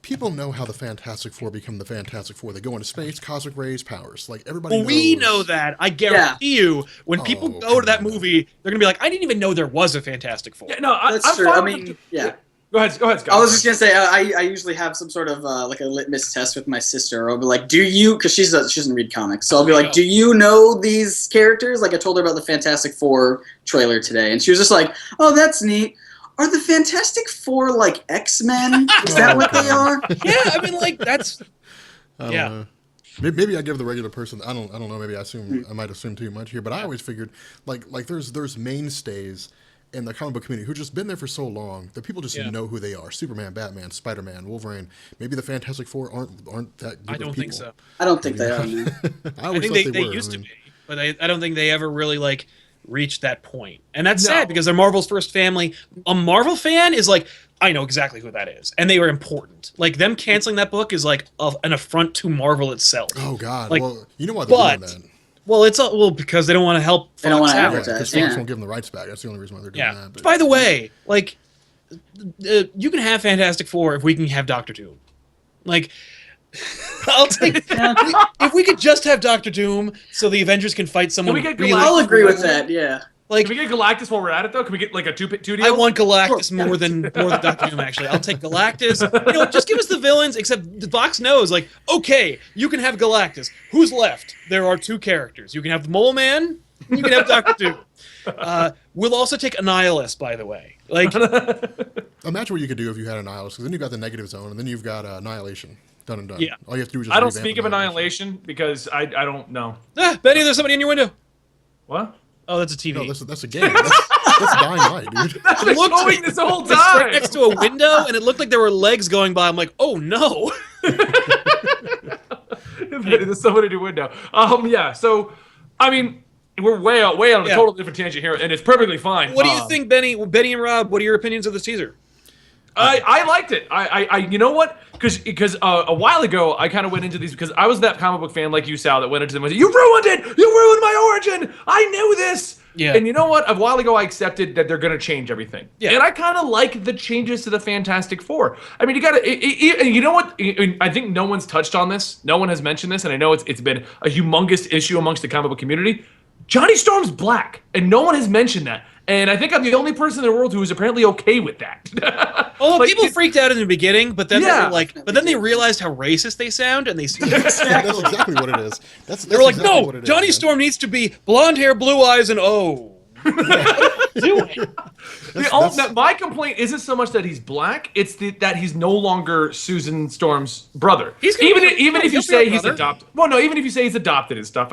People know how the Fantastic Four become the Fantastic Four. They go into space, cosmic rays, powers. Like everybody knows. We know that. I guarantee you, when people go to that movie, they're gonna be like, I didn't even know there was a Fantastic Four. Yeah, no, that's true. I mean, Go ahead, Scott. I was just gonna say I usually have some sort of like a litmus test with my sister. I'll be like, "Do you?" Because she doesn't read comics, so I'll be like, "Do you know these characters?" Like I told her about the Fantastic Four trailer today, and she was just like, "Oh, that's neat. Are the Fantastic Four like X-Men? Is that what they are?" Yeah, I mean, like that's. I don't know. Maybe I give the regular person. I don't know. Maybe I might assume too much here, but I always figured like there's mainstays in the comic book community who've just been there for so long that people just know who they are. Superman, Batman, Spider-Man, Wolverine. Maybe the Fantastic Four aren't that good. I don't think so. I don't think they are. I think they used to be, but I don't think they ever really like reached that point. And that's sad because they're Marvel's first family. A Marvel fan is like, I know exactly who that is, and they were important. Like them canceling that book is like an affront to Marvel itself. Oh God! Like, well, you know why they're doing that. Well, because they don't want to help. They don't want to advertise. Because Fox won't give them the rights back. That's the only reason why they're doing that. But. By the way, like, you can have Fantastic Four if we can have Doctor Doom. Like, I'll take if we could just have Doctor Doom, so the Avengers can fight someone. I'll agree with that. Yeah. Like, can we get Galactus while we're at it, though? Can we get like a two deal? I want Galactus more than Doctor Doom. Actually, I'll take Galactus. Just give us the villains. Except the Fox knows, like, okay, you can have Galactus. Who's left? There are 2 characters. You can have the Mole Man. You can have Doctor Doom. We'll also take Annihilus, by the way. Like, imagine what you could do if you had Annihilus, because then you've got the negative zone, and then you've got Annihilation. Done and done. Yeah. All you have to do is just I don't speak of Annihilation because I don't know. Benny, there's somebody in your window. What? Oh, that's a TV. No, that's a game. That's Dying Light, dude. That's been going this whole time. Right next to a window, and it looked like there were legs going by. I'm like, oh no. There's somebody in your window. Yeah. So, I mean, we're way on a total different tangent here, and it's perfectly fine. What do you think, Benny and Rob? What are your opinions of this teaser? I liked it. I you know what? Because a while ago I kind of went into these because I was that comic book fan like you, Sal, that went into them and said, "You ruined it! You ruined my origin! I knew this!" Yeah. And you know what? A while ago, I accepted that they're going to change everything. Yeah. And I kind of like the changes to the Fantastic Four. I mean, you got to, you know what? I think no one's touched on this. No one has mentioned this, and I know it's been a humongous issue amongst the comic book community. Johnny Storm's black, and no one has mentioned that. And I think I'm the only person in the world who is apparently okay with that. Oh, people freaked out in the beginning, but then they were like, they realized how racist they sound, and they That's exactly what it is. they were like, exactly no, what it is, Johnny man. Storm needs to be blonde hair, blue eyes, and doing. My complaint isn't so much that he's black; it's that he's no longer Susan Storm's brother. Even if you say he's adopted. Well, no, even if you say he's adopted and stuff,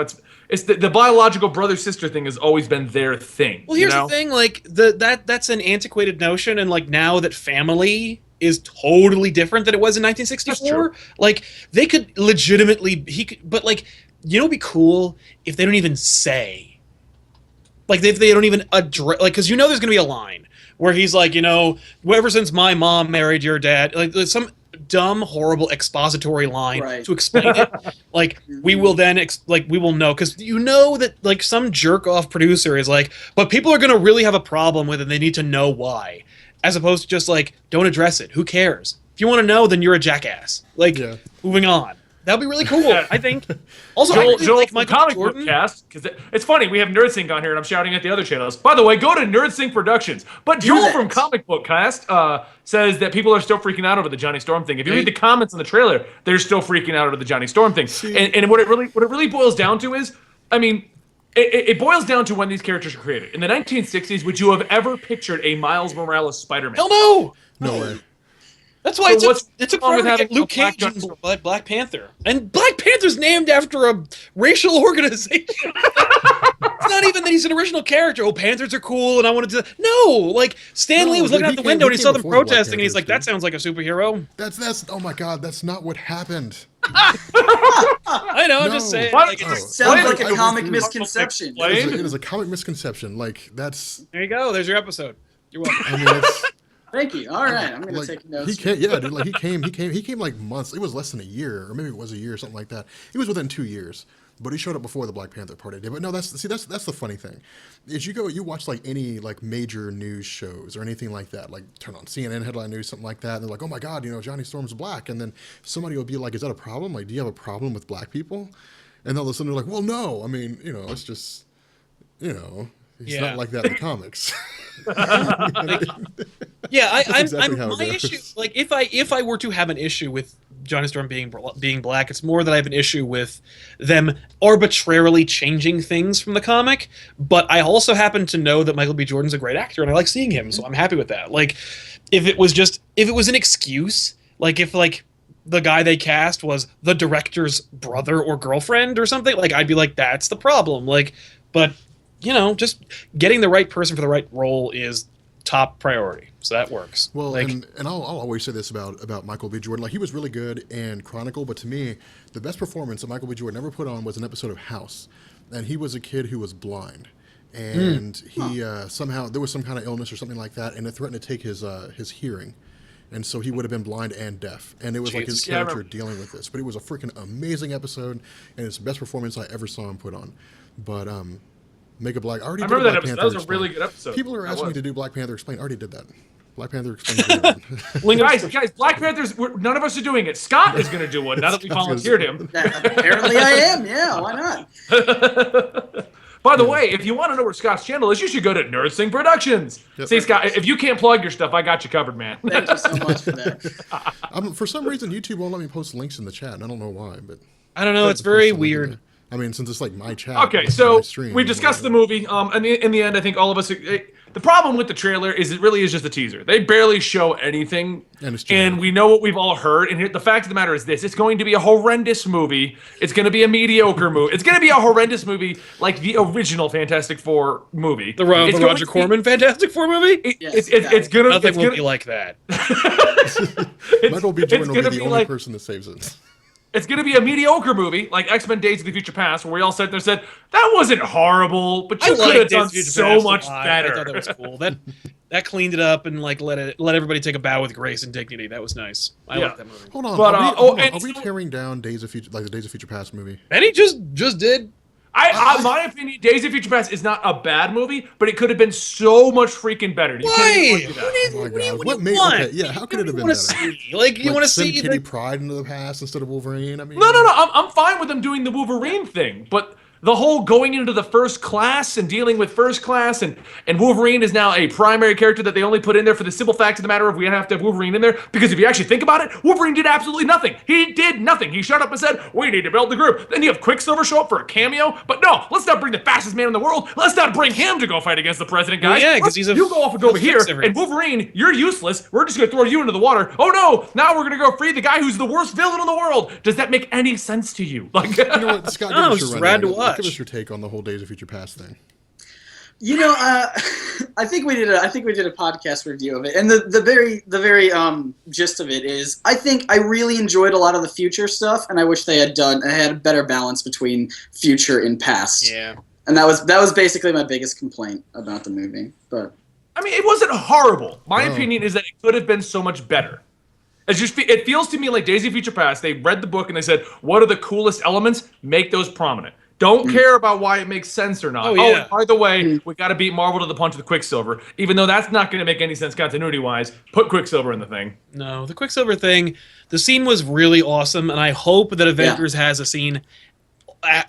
it's the biological brother sister thing has always been their thing. Well, here's the thing: like that's an antiquated notion, and like now that family is totally different than it was in 1964. Like they could legitimately but like it'd be cool if they don't even say. Like, if they don't even address... Like, because there's going to be a line where he's like, ever since my mom married your dad... Like, there's some dumb, horrible expository line to explain it. Like, we will then... we will know. Because that, like, some jerk-off producer is like, but people are going to really have a problem with it, and they need to know why. As opposed to just, like, don't address it. Who cares? If you want to know, then you're a jackass. Like, moving on. That'd be really cool, I think. Also, Joel, like Michael comic book cast, because it's funny, we have Nerdsync on here, and I'm shouting at the other channels. By the way, go to Nerdsync Productions. But Joel from Comic Book Cast says that people are still freaking out over the Johnny Storm thing. If you read the comments in the trailer, they're still freaking out over the Johnny Storm thing. And what it really boils down to is, I mean, it boils down to when these characters were created. In the 1960s, would you have ever pictured a Miles Morales Spider-Man? Hell no! No way. That's why So it's a problem with having Luke Cage and Black Panther. And Black Panther's named after a racial organization. It's not even that he's an original character. Oh, Panthers are cool, and I wanted to... No! Like, Stan Lee was looking out the window, and he saw them protesting, and he's like, that sounds like a superhero. That's oh my god, that's not what happened. I know, I'm just saying. Like, sounds like a comic misconception. It is a comic misconception. Like, that's... There you go, there's your episode. You're welcome. I mean, it's... Thank you. All right, I'm gonna take notes. He came like months. It was less than a year, or maybe it was a year, or something like that. He was within 2 years, but he showed up before the Black Panther party did. But no, that's the funny thing, is you watch like any like major news shows or anything like that, like turn on CNN headline news, something like that, and they're like, oh my god, Johnny Storm's black, and then somebody will be like, is that a problem? Like, do you have a problem with black people? And all of a sudden they're like, well, no, I mean, it's just, it's not like that in the comics. My issue, like if I were to have an issue with Johnny Storm being black, it's more that I have an issue with them arbitrarily changing things from the comic. But I also happen to know that Michael B. Jordan's a great actor, and I like seeing him, so I'm happy with that. Like, if it was an excuse, like if like the guy they cast was the director's brother or girlfriend or something, like I'd be like, that's the problem. Like, but just getting the right person for the right role is top priority. So that works. Well, like, and I'll always say this about Michael B. Jordan. Like, he was really good in Chronicle, but to me, the best performance that Michael B. Jordan ever put on was an episode of House. And he was a kid who was blind. And he somehow, there was some kind of illness or something like that, and it threatened to take his hearing. And so he would have been blind and deaf. And it was like his character dealing with this. But it was a freaking amazing episode, and it's the best performance I ever saw him put on. But, Make a Black... I remember that episode. That was a really good episode. People are asking me to do Black Panther Explained. I already did that. Black Panther Explained. guys, Black Panthers, none of us are doing it. Scott is going to do one now that we volunteered him. Apparently I am, yeah, why not? By the way, if you want to know where Scott's channel is, you should go to Nerdsync Productions. Yep. See, Scott, if you can't plug your stuff, I got you covered, man. Thank you so much for that. For some reason, YouTube won't let me post links in the chat, and I don't know why, but... I don't know, it's very weird. I mean, since it's like my chat. Okay, so we discussed the movie. In the end, I think all of us... The problem with the trailer is it really is just a teaser. They barely show anything, and we know what we've all heard. And the fact of the matter is this. It's going to be a horrendous movie. It's going to be a mediocre movie. It's going to be a horrendous movie like the original Fantastic Four movie. The Roger Corman Fantastic Four movie? It's going to... Nothing will be like that. Michael B. Jordan will be the only person that saves it. It's going to be a mediocre movie, like X-Men Days of the Future Past, where we all sat there and said, that wasn't horrible, but you could have done so much better. I thought that was cool. That cleaned it up and like let everybody take a bow with grace and dignity. That was nice. I like that movie. Hold on. Are we tearing down the Days of Future Past movie? And he just did. My opinion, Days of Future Past is not a bad movie, but it could have been so much freaking better. You can't even argue that. Oh my God. What do you want? Okay, yeah, how could it have been wanna better? See? Like, you Like, want to send see Kitty Pryde into the past instead of Wolverine? I mean, No. I'm fine with them doing the Wolverine thing, but the whole going into the first class and dealing with first class and Wolverine is now a primary character that they only put in there for the simple fact of the matter of we have to have Wolverine in there because if you actually think about it, Wolverine did absolutely nothing. He did nothing. He shut up and said, we need to build the group. Then you have Quicksilver show up for a cameo, but no, let's not bring the fastest man in the world. Let's not bring him to go fight against the president, guys. Well, yeah, because he's a You go off and go over here, Quicksilver. and Wolverine, you're useless. We're just going to throw you into the water. Oh no, now we're going to go free the guy who's the worst villain in the world. Does that make any sense to you? Like, you know what, Scott, No, give us it's your just rad to rundown. Give watch. us your take on the whole Days of Future Past thing. You know, I think we did a podcast review of it, and the very gist of it is I think I really enjoyed a lot of the future stuff, and I wish they had a better balance between future and past. Yeah. And that was basically my biggest complaint about the movie. But I mean, it wasn't horrible. My No. opinion is that it could have been so much better. It feels to me like Days of Future Past, they read the book and they said, what are the coolest elements? Make those prominent. Don't care about why it makes sense or not. Oh, yeah. and by the way, we got to beat Marvel to the punch with Quicksilver. Even though that's not going to make any sense continuity-wise, put Quicksilver in the thing. No, the Quicksilver thing, the scene was really awesome, and I hope that Avengers has a scene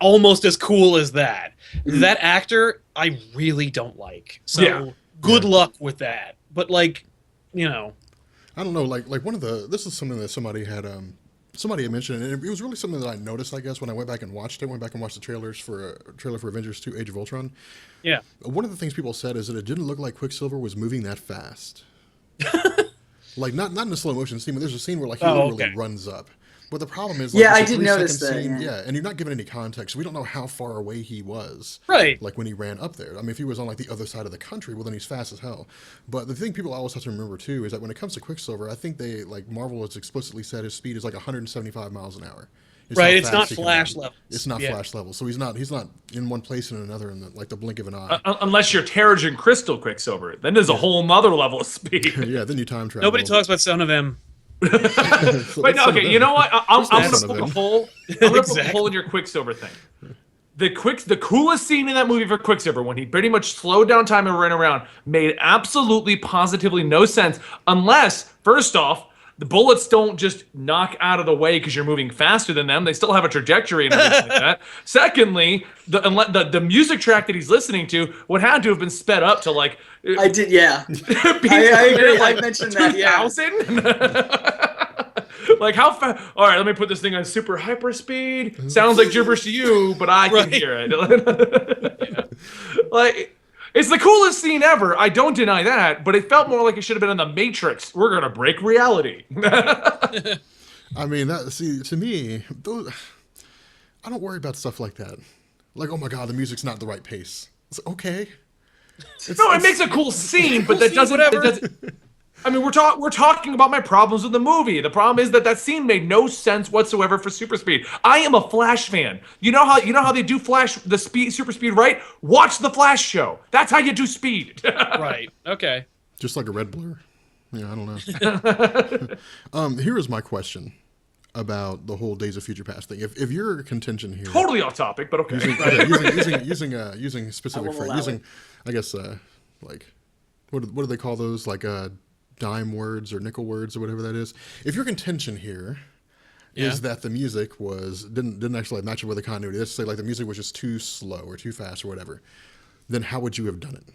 almost as cool as that. That actor, I really don't like. So good luck with that. But, like, you know. I don't know, like one of the, this is something that somebody had mentioned, and it was really something that I noticed, I guess, when I went back and watched the trailer for Avengers 2 Age of Ultron. Yeah. One of the things people said is that it didn't look like Quicksilver was moving that fast. Like, not in a slow motion scene, but there's a scene where, like, he literally runs up. But the problem is, like, Yeah, it's I a did notice 3-second that, scene, yeah. and you're not given any context. We don't know how far away he was. Right. Like, when he ran up there. I mean, if he was on, like, the other side of the country, well, then he's fast as hell. But the thing people always have to remember, too, is that when it comes to Quicksilver, I think Marvel has explicitly said his speed is, like, 175 miles an hour. It's Right, how it's fast not he can Flash run. levels. It's not Yeah. Flash level. So he's not in one place and another in the blink of an eye. Unless you're Terrigen Crystal Quicksilver. Then there's a whole nother level of speed. Yeah, then you time travel. Nobody talks about Son of M. So Wait, no, okay, you know what? I'm going Son to of poke a him? hole. I'm going to poke a Exactly. hole in your Quicksilver thing. The coolest scene in that movie for Quicksilver, when he pretty much slowed down time and ran around, made absolutely, positively no sense unless, first off, the bullets don't just knock out of the way because you're moving faster than them. They still have a trajectory and everything like that. Secondly, the music track that he's listening to would have to have been sped up to like. I did, yeah. beats I per agree. minute, I mentioned that, yeah. 2000? Like how fast? All right, let me put this thing on super hyper speed. Sounds like gibberish to you, but I can Right. hear it. Like. It's the coolest scene ever. I don't deny that, but it felt more like it should have been in The Matrix. We're gonna break reality. I mean, to me, I don't worry about stuff like that. Like, oh my God, the music's not the right pace. It's like, okay. No, it makes a cool scene, but that doesn't. whatever. It doesn't I mean, we're talking about my problems with the movie. The problem is that scene made no sense whatsoever for super speed. I am a Flash fan. You know how they do super speed right? Watch the Flash show. That's how you do speed. Right. Okay. Just like a red blur. Yeah, I don't know. Here is my question about the whole Days of Future Past thing. If your contention here, Totally off topic, but okay. using specific I will phrase, allow it. I guess like what do they call those, like dime words or nickel words or whatever that is. If your contention here is that the music didn't actually match up with the continuity, let's say like the music was just too slow or too fast or whatever, then how would you have done it?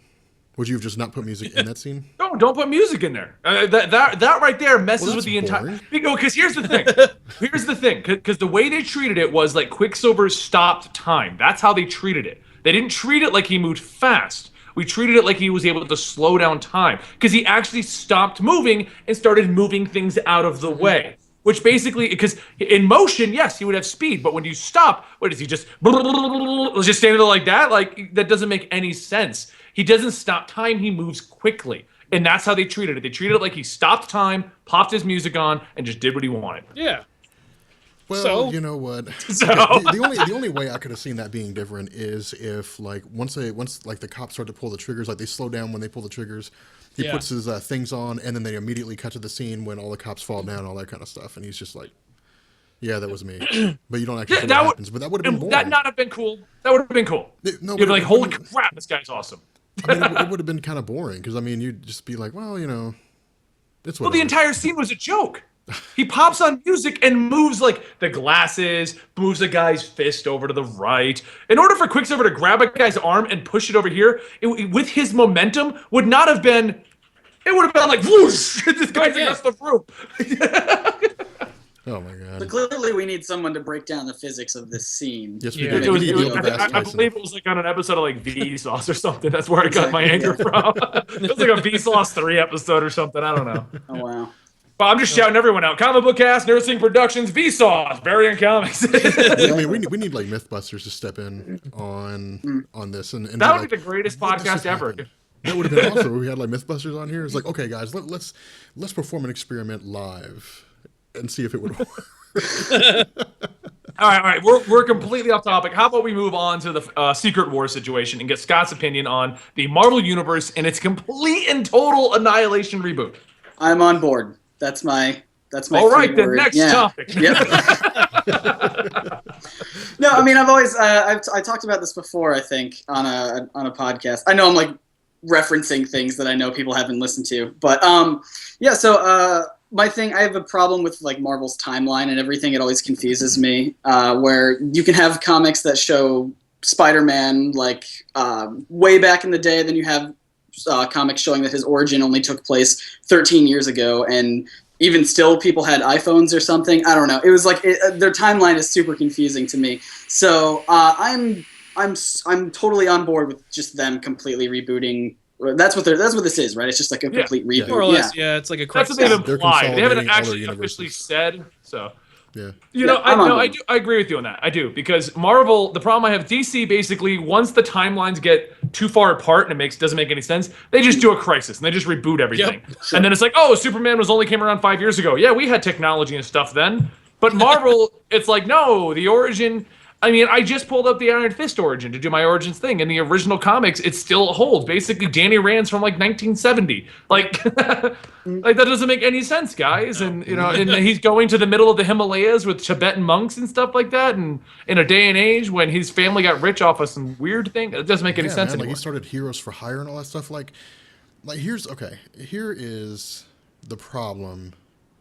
Would you have just not put music in that scene? No, don't put music in there. That right there messes Well, with the that's entire. boring. No, because here's the thing. Because the way they treated it was like Quicksilver stopped time. That's how they treated it. They didn't treat it like he moved fast. We treated it like he was able to slow down time because he actually stopped moving and started moving things out of the way. Which basically, because in motion, yes, he would have speed, but when you stop, what is he just standing there like that? Like that doesn't make any sense. He doesn't stop time; he moves quickly, and that's how they treated it. They treated it like he stopped time, popped his music on, and just did what he wanted. Yeah. Well, So? you know what? So? Okay, the only way I could have seen that being different is if like once like the cops start to pull the triggers, like they slow down when they pull the triggers. He Yeah. puts his things on, and then they immediately cut to the scene when all the cops fall down, all that kind of stuff, and he's just like, Yeah, that was me. But you don't actually see that what would- happens. But that would have been boring. That not have been cool. That would have been cool. No, You'd but be like, it holy wouldn't- crap, this guy's awesome. I mean, it would have been kind of boring because I mean, you'd just be like, well, it's Well, whatever. the entire scene was a joke. He pops on music and moves like the glasses, moves a guy's fist over to the right. In order for Quicksilver to grab a guy's arm and push it over here, with his momentum, would not have been. It would have been like whoosh. This guy's against the room. Oh my god. So clearly, we need someone to break down the physics of this scene. Yes, we Yeah. do. It was, We it need was, Neil deGrasse I Tyson. believe it was like on an episode of like Vsauce or something. That's where I got my anger from. It was like a Vsauce 3 episode or something. I don't know. Oh wow. But I'm just shouting everyone out. Comic Book Cast, Nerdsync Productions, Vsauce, Variant Comics. I mean, we need like MythBusters to step in on this, and That would like, be the greatest what just podcast ever. happened? That would have been awesome. We had like MythBusters on here. It's like, okay, guys, let's perform an experiment live and see if it would work. All right. We're completely off topic. How about we move on to the Secret War situation and get Scott's opinion on the Marvel Universe and its complete and total annihilation reboot. I'm on board. That's my. All right, then word. next Yeah. topic. Yep. No, I mean I've always I talked about this before. I think on a podcast. I know I'm like referencing things that I know people haven't listened to, but yeah. So my thing, I have a problem with like Marvel's timeline and everything. It always confuses me. Where you can have comics that show Spider-Man like way back in the day, then you have comics showing that his origin only took place 13 years ago, and even still people had iPhones or something. I don't know. It was like their timeline is super confusing to me. So I'm totally on board with just them completely rebooting. That's what this is, right? It's just like a complete reboot. More or less, yeah. It's like a That's crisis. what they've They're implied. They haven't consolidating all their actually universes. officially said. So Yeah. you know, I'm on I board. agree with you on that. I do, because Marvel. The problem I have, DC basically, once the timelines get too far apart and doesn't make any sense, they just do a crisis and they just reboot everything. And then it's like, oh, Superman only came around 5 years ago. Yeah, we had technology and stuff then. But Marvel, it's like, no, the origin. I mean, I just pulled up the Iron Fist origin to do my origins thing. In the original comics, it still holds. Basically, Danny Rand's from like 1970. Like, like that doesn't make any sense, guys. And and he's going to the middle of the Himalayas with Tibetan monks and stuff like that. And in a day and age when his family got rich off of some weird thing, it doesn't make any sense man, like anymore. he started Heroes for Hire and all that stuff. Like here is the problem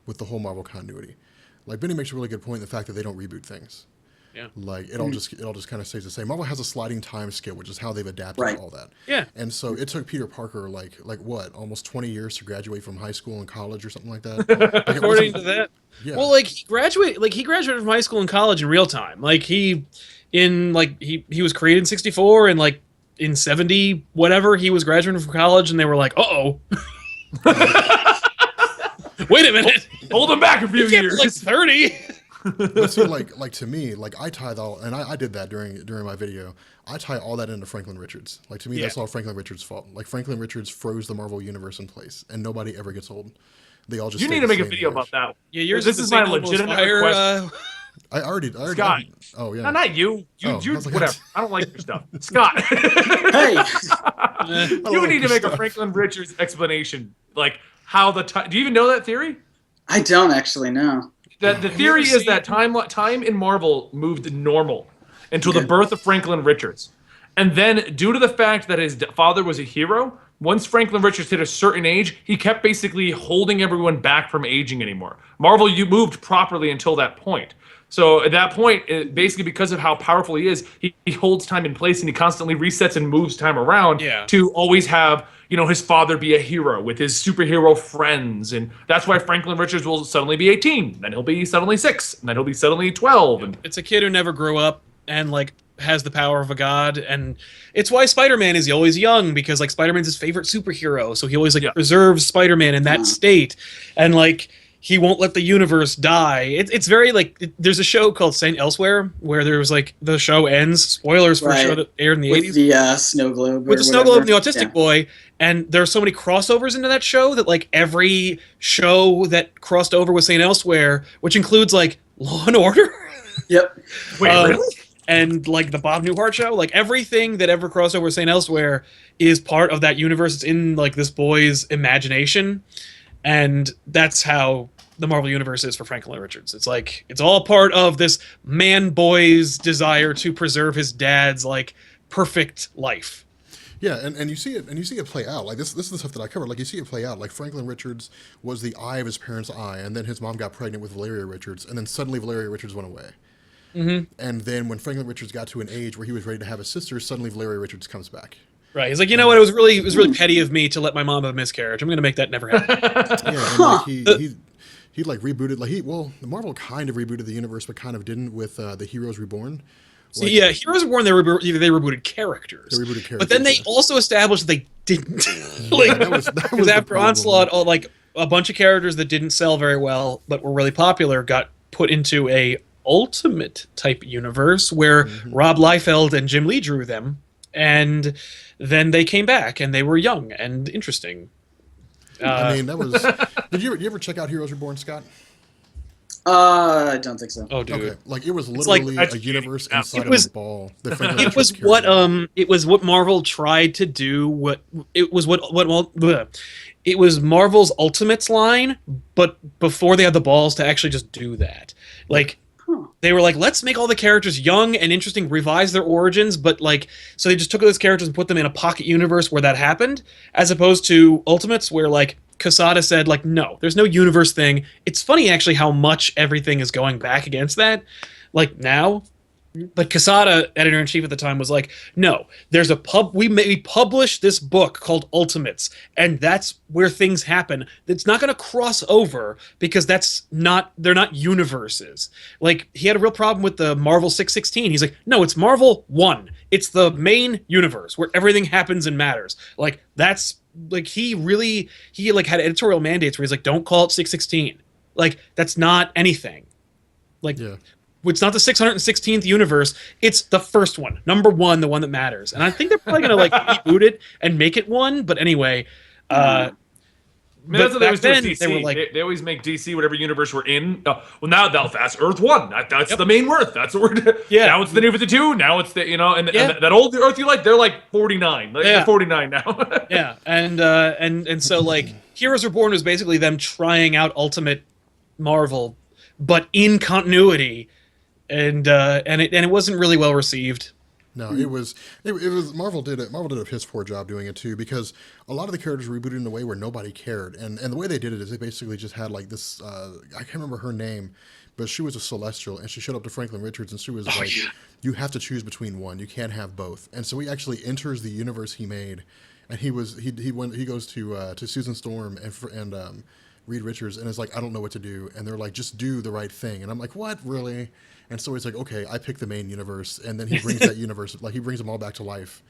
with the whole Marvel continuity. Like Benny makes a really good point, the fact that they don't reboot things. Yeah. Like it all just kind of stays the same. Marvel has a sliding time scale, which is how they've adapted Right. all that. Yeah. And so it took Peter Parker like what, almost 20 years to graduate from high school and college or something like that. Like, it According wasn't- to that. Yeah. Well, he graduated from high school and college in real time. Like he was created in 64 and like in 70 whatever he was graduating from college, and they were like, "Uh-oh." Wait a minute. Hold him back a few You can't be, years. like 30. But see, like to me, like I tie all, and I did that during my video. I tie all that into Franklin Richards. Like to me, that's all Franklin Richards' fault. Like Franklin Richards froze the Marvel universe in place, and nobody ever gets old. They all just. You stay need to the make a same video age. about that. Yeah, yours This is is the my same almost legitimate fire, request. I already. Scott. Oh yeah. No, not you. You, Oh, I was like, whatever. I don't like your stuff. Scott. Hey, You need to make a Franklin Richards explanation. Like how the time. Do you even know that theory? I don't actually know. That the theory is that time in Marvel moved normal until the birth of Franklin Richards. And then, due to the fact that his father was a hero, once Franklin Richards hit a certain age, he kept basically holding everyone back from aging anymore. Marvel, you moved properly until that point. So at that point, basically because of how powerful he is, he holds time in place and he constantly resets and moves time around to always have, his father be a hero with his superhero friends. And that's why Franklin Richards will suddenly be 18. Then he'll be suddenly 6. And then he'll be suddenly 12. And It's a kid who never grew up and like has the power of a god, and it's why Spider-Man is always young, because like Spider-Man's his favorite superhero, so he always preserves Spider-Man in that state, and like he won't let the universe die. It's very like there's a show called Saint Elsewhere where there was like the show ends, spoilers for a show that aired in the with 80s, the snow globe. with the snow globe and the autistic Yeah. boy, and there are so many crossovers into that show that like every show that crossed over with Saint Elsewhere, which includes like Law and Order. Yep. wait, really? And like the Bob Newhart show, like everything that ever crossed over with Saint Elsewhere is part of that universe. It's in like this boy's imagination, and that's how the Marvel Universe is for Franklin Richards. It's like it's all part of this man boy's desire to preserve his dad's like perfect life. Yeah, and you see it play out. Like this is the stuff that I covered. Like you see it play out. Like Franklin Richards was the eye of his parents' eye, and then his mom got pregnant with Valeria Richards, and then suddenly Valeria Richards went away. Mm-hmm. And then when Franklin Richards got to an age where he was ready to have a sister, suddenly Valeria Richards comes back. Right. He's like, you know what? It was really petty of me to let my mom have a miscarriage. I'm going to make that never happen. Yeah, and like he like rebooted. Like the Marvel kind of rebooted the universe, but kind of didn't with the Heroes Reborn. Like, yeah, Heroes Reborn, they rebooted characters. They rebooted characters. But then they also established they didn't. Like, that was after Onslaught, like a bunch of characters that didn't sell very well but were really popular got put into a Ultimate type universe where Rob Liefeld and Jim Lee drew them, and then they came back and they were young and interesting. I mean, that was. Did you ever check out Heroes Reborn, Scott? I don't think so. Oh, dude! Okay, like it was literally a universe inside of a ball. It was what Marvel tried to do. It was Marvel's Ultimates line, but before they had the balls to actually just do that. Like they were like, let's make all the characters young and interesting, revise their origins, but like so they just took those characters and put them in a pocket universe where that happened, as opposed to Ultimates where like Quesada said, like, no, there's no universe thing. It's funny, actually, how much everything is going back against that, like, now. But Quesada, editor-in-chief at the time, was like, no, there's we publish this book called Ultimates, and that's where things happen. It's not going to cross over, because they're not universes. Like, he had a real problem with the Marvel 616. He's like, no, it's Marvel 1. It's the main universe, where everything happens and matters. Like, that's... Like he like had editorial mandates where he's like, don't call it 616. Like that's not anything. Like it's not the 616th universe. It's the first one, number one, the one that matters. And I think they're probably gonna like reboot it and make it one. But anyway, I mean, that's what they always do with DC. They were like, they always make DC whatever universe we're in. Well, now that's Earth 1. That's the main Earth. That's what we're doing. Yeah. Now it's the New 52. Now it's the, and that old Earth you like, they're like 49. Like, they're 49 now. Yeah. And so, like, Heroes Reborn was basically them trying out Ultimate Marvel, but in continuity. And it wasn't really well received. No, it was Marvel did a piss poor job doing it too, because a lot of the characters were rebooted in a way where nobody cared, and the way they did it is they basically just had like this I can't remember her name, but she was a Celestial, and she showed up to Franklin Richards, and she was you have to choose between one, you can't have both. And so he actually enters the universe he made, and he goes to Susan Storm and Reed Richards, and is like, I don't know what to do, and they're like, just do the right thing, and I'm like, what, really? And so he's like, okay, I pick the main universe, and then he brings that universe, like he brings them all back to life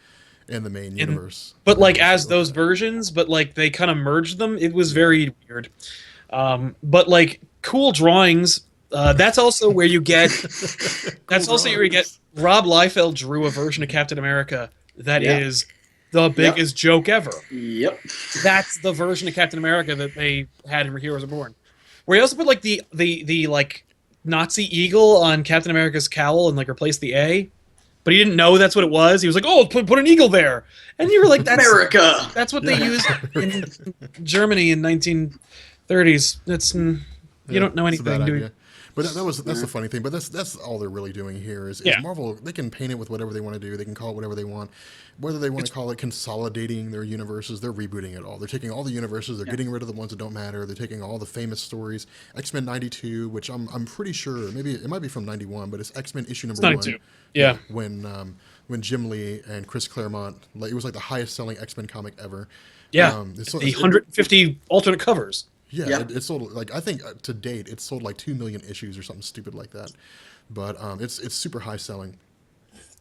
in the main universe. But like as those versions, but like they kind of merged them. It was very weird. But like cool drawings. That's also where you get. That's also where you get. Rob Liefeld drew a version of Captain America that is the biggest joke ever. Yep. That's the version of Captain America that they had in Heroes Reborn. Where he also put like the like Nazi eagle on Captain America's cowl and like replaced the A, but he didn't know that's what it was. He was like, "Oh, put an eagle there," and you were like, "That's America." That's what they used in Germany in 1930s. That's you don't know anything, do you? But that's the funny thing. But that's all they're really doing here is Marvel. They can paint it with whatever they want to do. They can call it whatever they want. Whether they want to call it consolidating their universes, they're rebooting it all. They're taking all the universes. They're getting rid of the ones that don't matter. They're taking all the famous stories. X-Men 92, which I'm pretty sure maybe it might be from 91, but it's X-Men issue number 92. 1. Yeah. When Jim Lee and Chris Claremont, like, it was like the highest selling X-Men comic ever. Yeah. The 150 alternate covers. Yeah, it sold, like, I think to date it's sold like 2 million issues or something stupid like that. But it's super high selling.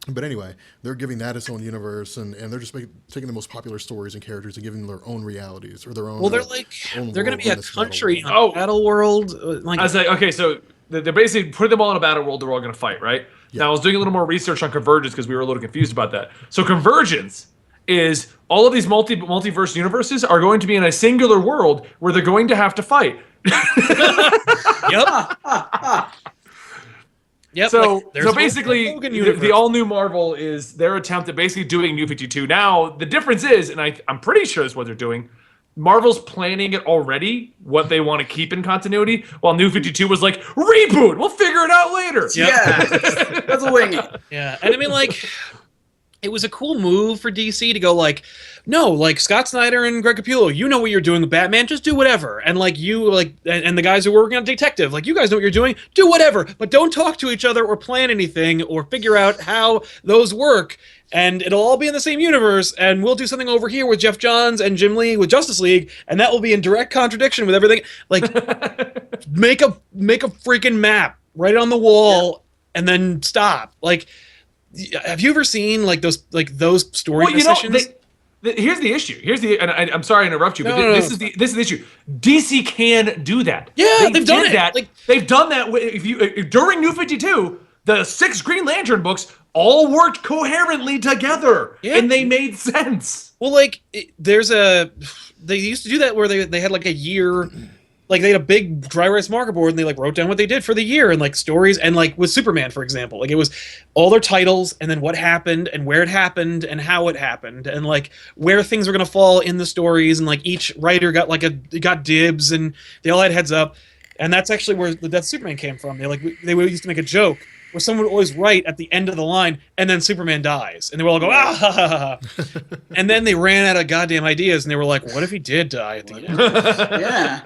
But anyway, they're giving that its own universe, and they're just taking the most popular stories and characters and giving them their own realities or their own. Well, they're going to be a country on a battle world. I was like, okay, so they're basically putting them all in a battle world. They're all going to fight, right? Yeah. Now I was doing a little more research on Convergence because we were a little confused about that. So Convergence is all of these multiverse universes are going to be in a singular world where they're going to have to fight. Yep. Yep. So basically, the all-new Marvel is their attempt at basically doing New 52. Now, the difference is, and I'm pretty sure that's what they're doing, Marvel's planning it already, what they want to keep in continuity, while New 52 was like, reboot, we'll figure it out later. Yeah, that's a wing. Yeah, and I mean, like, it was a cool move for DC to go like, no, like Scott Snyder and Greg Capullo, you know what you're doing with Batman, just do whatever. And like you, like, and the guys who are working on Detective, like, you guys know what you're doing, do whatever, but don't talk to each other or plan anything or figure out how those work. And it'll all be in the same universe, and we'll do something over here with Jeff Johns and Jim Lee with Justice League, and that will be in direct contradiction with everything. Like, make a freaking map, write it on the wall, and then stop. Like, have you ever seen like those story sessions? Here's the issue. And I'm sorry to interrupt you, but this is the issue. DC can do that. Yeah, they've done it. Like, they've done that. If you during New 52, the 6 Green Lantern books all worked coherently together, and they made sense. Well, like, they used to do that where they had like a year, like they had a big dry erase marker board and they like wrote down what they did for the year and like stories, and like with Superman, for example, like it was all their titles and then what happened and where it happened and how it happened and like where things were gonna fall in the stories, and like each writer got dibs and they all had heads up, and that's actually where the Death of Superman came from. They used to make a joke where someone would always write at the end of the line, and then Superman dies. And they would all go, ah, ha, ha, ha. And then they ran out of goddamn ideas, and they were like, what if he did die at the end? Yeah.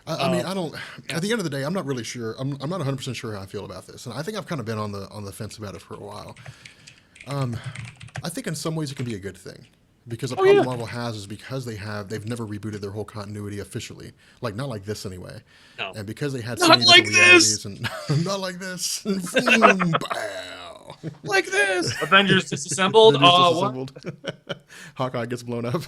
I mean, I don't. At the end of the day, I'm not really sure. I'm not 100% sure how I feel about this, and I think I've kind of been on the fence about it for a while. I think in some ways it can be a good thing, because the problem Marvel has is because they've never rebooted their whole continuity officially, like not like this anyway. No. And because they had so many different realities and not like this, boom, bow, like this. Avengers disassembled. Hawkeye gets blown up.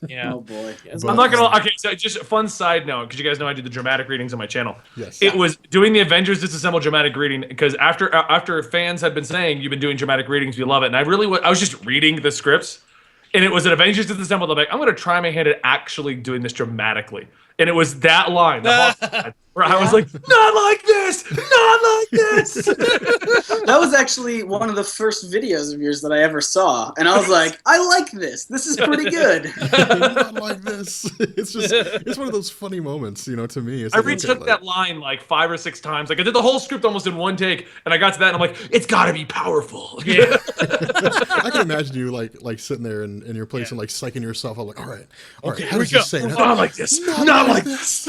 Yeah. Oh boy. I'm not gonna. Okay, so just a fun side note, because you guys know I do the dramatic readings on my channel. Yes. It was doing the Avengers disassembled dramatic reading, because after fans had been saying you've been doing dramatic readings, we love it, and I was just reading the scripts, and it was an Avengers disassembled. I'm like, I'm gonna try my hand at actually doing this dramatically, and it was that line, where I was like, not like this, not like this. That was actually one of the first videos of yours that I ever saw, and I was like, I like this. This is pretty good. Not like this. It's one of those funny moments, to me. It's I retook that line like 5 or 6 times. Like I did the whole script almost in one take, and I got to that, and I'm like, it's got to be powerful. Yeah. I can imagine you like sitting there in your place and like psyching yourself up, like, all right, how does go. you say it? Not like this. Not like this.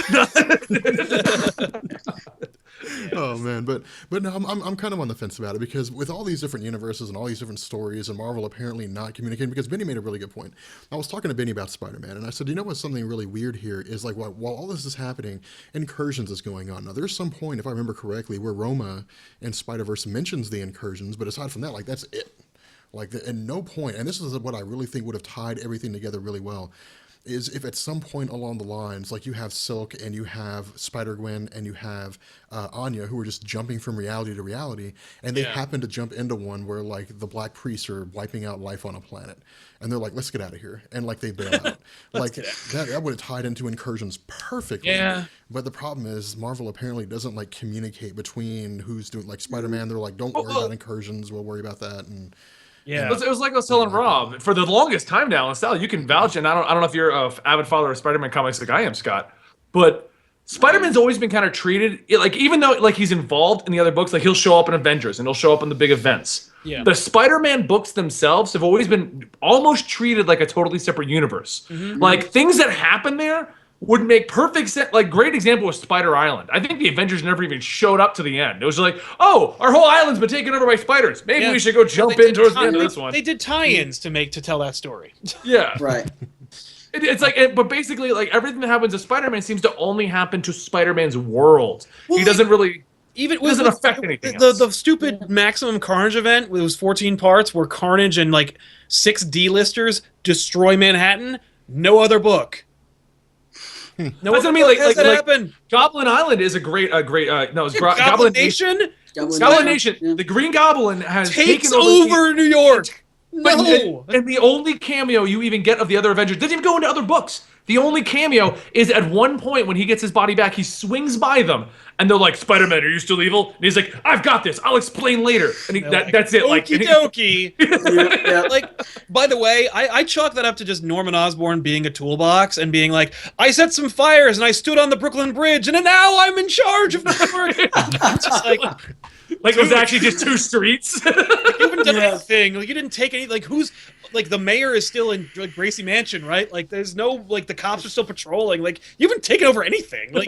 Oh man, but no, I'm kind of on the fence about it, because with all these different universes and all these different stories, and Marvel apparently not communicating, because Benny made a really good point. I was talking to Benny about Spider-Man, and I said, you know what's something really weird here is like while all this is happening, Incursions is going on. Now there's some point, if I remember correctly, where Roma in Spider-Verse mentions the Incursions, but aside from that, like that's it. Like at no point, and this is what I really think would have tied everything together really well, is if at some point along the lines, like you have Silk and you have Spider-Gwen and you have Anya, who are just jumping from reality to reality, and they happen to jump into one where like the Black Priests are wiping out life on a planet, and they're like, let's get out of here, and like they bail out. Like that would have tied into Incursions perfectly. Yeah. But the problem is Marvel apparently doesn't like communicate between who's doing, like Spider-Man, they're like, don't worry about Incursions, we'll worry about that. And yeah, it was like I was telling Rob, for the longest time now, and Sally, you can vouch, and I don't know if you're an avid follower of Spider-Man comics like I am, Scott, but Spider-Man's always been kind of treated, like even though like he's involved in the other books, like he'll show up in Avengers and he'll show up in the big events. Yeah. The Spider-Man books themselves have always been almost treated like a totally separate universe. Mm-hmm. Like things that happen there would make perfect sense. Like, great example was Spider Island. I think the Avengers never even showed up to the end. It was like, oh, our whole island's been taken over by spiders. Maybe we should go jump in towards the end of this one. They did tie-ins to tell that story. Yeah. Right. It's like, but basically, like everything that happens to Spider-Man seems to only happen to Spider-Man's world. Well, he doesn't really. It doesn't affect anything else. The stupid Maximum Carnage event, it was 14 parts, where Carnage and like 6 D-listers destroy Manhattan. No other book. No, that's what I mean. Like happened. Goblin Island is a great. No, it's Goblin Nation. Goblin Nation. Yeah. The Green Goblin has takes taken over New York. No. And the only cameo you even get of the other Avengers doesn't even go into other books. The only cameo is at one point when he gets his body back, he swings by them, and they're like, "Spider-Man, are you still evil?" And he's like, "I've got this. I'll explain later." And that's it. Like, okie dokie. Yeah. Like, by the way, I chalk that up to just Norman Osborn being a toolbox and being like, I set some fires and I stood on the Brooklyn Bridge and now I'm in charge of New York. It's just like it was actually just 2 streets. you haven't done Yeah. anything. Like, you didn't take any. Like, who's like the mayor is still in like Gracie Mansion, right? Like, there's no like the cops are still patrolling. Like, you haven't taken over anything. Like,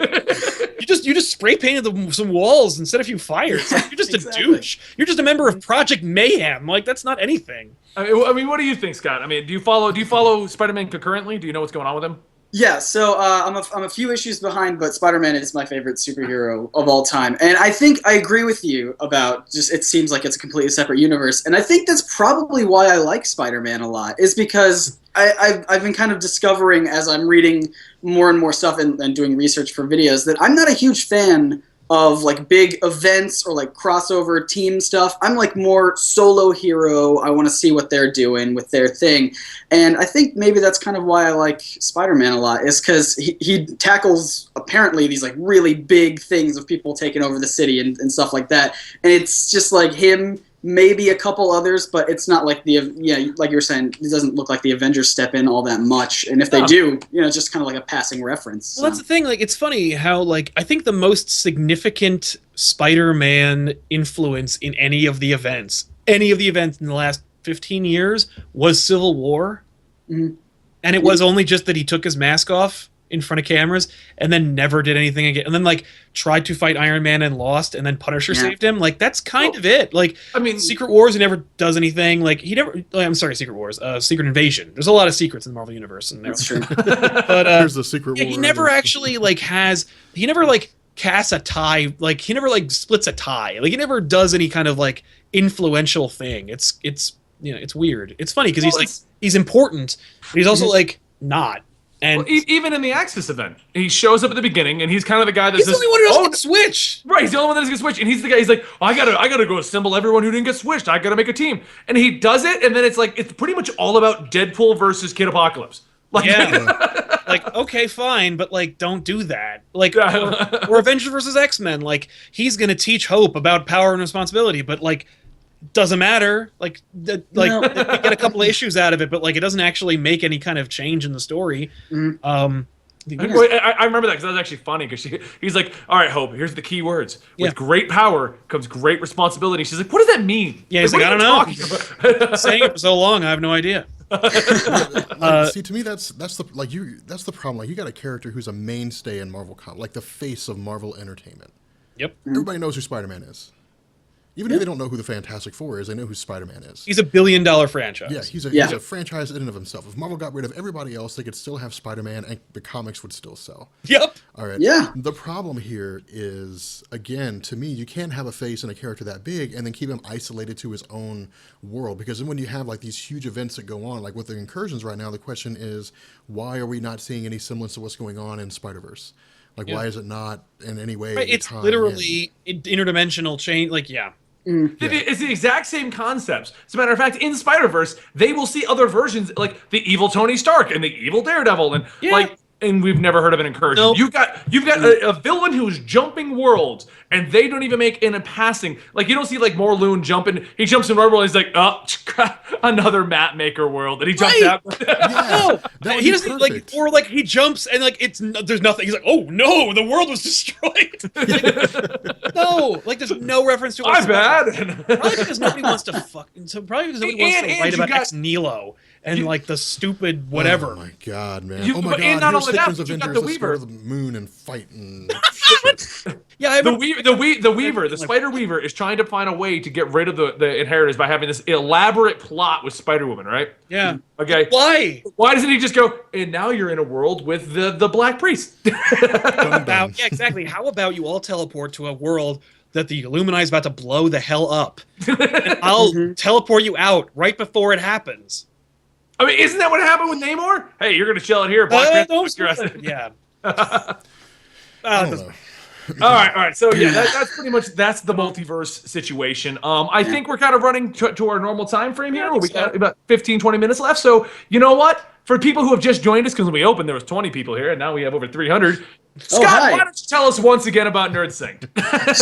you just spray painted some walls and set a few fires. Like, you're just Exactly. a douche. You're just a member of Project Mayhem. Like, that's not anything. I mean, what do you think, Scott? I mean, do you follow Spider-Man concurrently? Do you know what's going on with him? Yeah, so I'm a few issues behind, but Spider-Man is my favorite superhero of all time. And I think I agree with you about just it seems like it's a completely separate universe. And I think that's probably why I like Spider-Man a lot, is because I've been kind of discovering as I'm reading more and more stuff and doing research for videos that I'm not a huge fan of like big events or like crossover team stuff. I'm like more solo hero. I want to see what they're doing with their thing. And I think maybe that's kind of why I like Spider-Man a lot, is because he tackles apparently these like really big things of people taking over the city and stuff like that. And it's just like him, maybe a couple others, but it's not like like you were saying, it doesn't look like the Avengers step in all that much. And if they do, it's just kind of like a passing reference. Well, that's the thing. Like, it's funny how, like, I think the most significant Spider-Man influence in any of the events in the last 15 years was Civil War. Mhm. And it was only just that he took his mask off in front of cameras and then never did anything again. And then, like, tried to fight Iron Man and lost, and then Punisher saved him. Like, that's kind of it. Like, I mean, Secret Wars, he never does anything. Like, he never... I'm sorry, Secret Wars. Secret Invasion. There's a lot of secrets in the Marvel Universe. And That's true. But, Here's the secret yeah, war. he never actually, like, he never, like, casts a tie. Like, he never, like, splits a tie. Like, he never does any kind of, like, influential thing. It's it's weird. It's funny because he's important, but he's also, like, not. And even in the Axis event, he shows up at the beginning, and he's kind of the guy that's he's the only one who doesn't get switch. Right, he's the only one that doesn't get switched, and he's the guy. He's like, oh, I gotta go assemble everyone who didn't get switched. I gotta make a team, and he does it, and then it's like it's pretty much all about Deadpool versus Kid Apocalypse. Like, Yeah. Like, okay, fine, but, like, don't do that. Like, or Avengers versus X-Men. Like, he's gonna teach Hope about power and responsibility, but, like, doesn't matter. Like, they get a couple of issues out of it, but, like, it doesn't actually make any kind of change in the story. Mhm. I remember that because that was actually funny because he's like, all right, Hope, here's the key words. With great power comes great responsibility. She's like, what does that mean? Yeah, he's like, like, I what don't are you know. Saying it for so long, I have no idea. See, to me, that's the problem. Like, you got a character who's a mainstay in Marvel like the face of Marvel entertainment. Yep. Everybody knows who Spider-Man is. Even if they don't know who the Fantastic Four is, they know who Spider-Man is. He's a billion-dollar franchise. Yeah, he's a franchise in and of himself. If Marvel got rid of everybody else, they could still have Spider-Man, and the comics would still sell. Yep. All right. Yeah. The problem here is, again, to me, you can't have a face and a character that big and then keep him isolated to his own world. Because then when you have like these huge events that go on, like with the incursions right now, the question is, why are we not seeing any semblance of what's going on in Spider-Verse? Like, why is it not in any way? Right, it's literally interdimensional change. Like, yeah. It's the exact same concepts. As a matter of fact, in Spider-Verse, they will see other versions, like the evil Tony Stark and the evil Daredevil, and and we've never heard of an incursion. Nope. You've got a villain who's jumping worlds, and they don't even make in a passing. Like, you don't see like Morlun jumping. He jumps in one world, and he's like, oh, another map maker world, and he jumps out. No, he doesn't like, or like he jumps and like there's nothing. He's like, oh no, the world was destroyed. No, like there's no reference to. I'm bad. Probably because nobody wants to probably because nobody wants to write about Ex Nihilo and like the stupid whatever. Oh my god, man! And not Here's only that, Hickman's but you got Avengers. the Let's Weaver. go to the moon and fight and shit. Yeah, the Weaver, the Spider Weaver is trying to find a way to get rid of the Inheritors by having this elaborate plot with Spider-Woman, right? Yeah. Okay. Why? Why doesn't he just go, and now you're in a world with the Black Priest? Yeah, exactly. How about you all teleport to a world that the Illuminati is about to blow the hell up? And I'll teleport you out right before it happens. I mean, isn't that what happened with Namor? Hey, you're going to chill it here. Black Panther. Yeah. I don't know. All right. So yeah, that's pretty much that's the multiverse situation. I think we're kind of running to our normal time frame here. Where we got about 15, 20 minutes left. So you know what? For people who have just joined us, because when we opened there was 20 people here, and now we have over 300. Scott, hi. why don't you tell us once again about Nerdsync?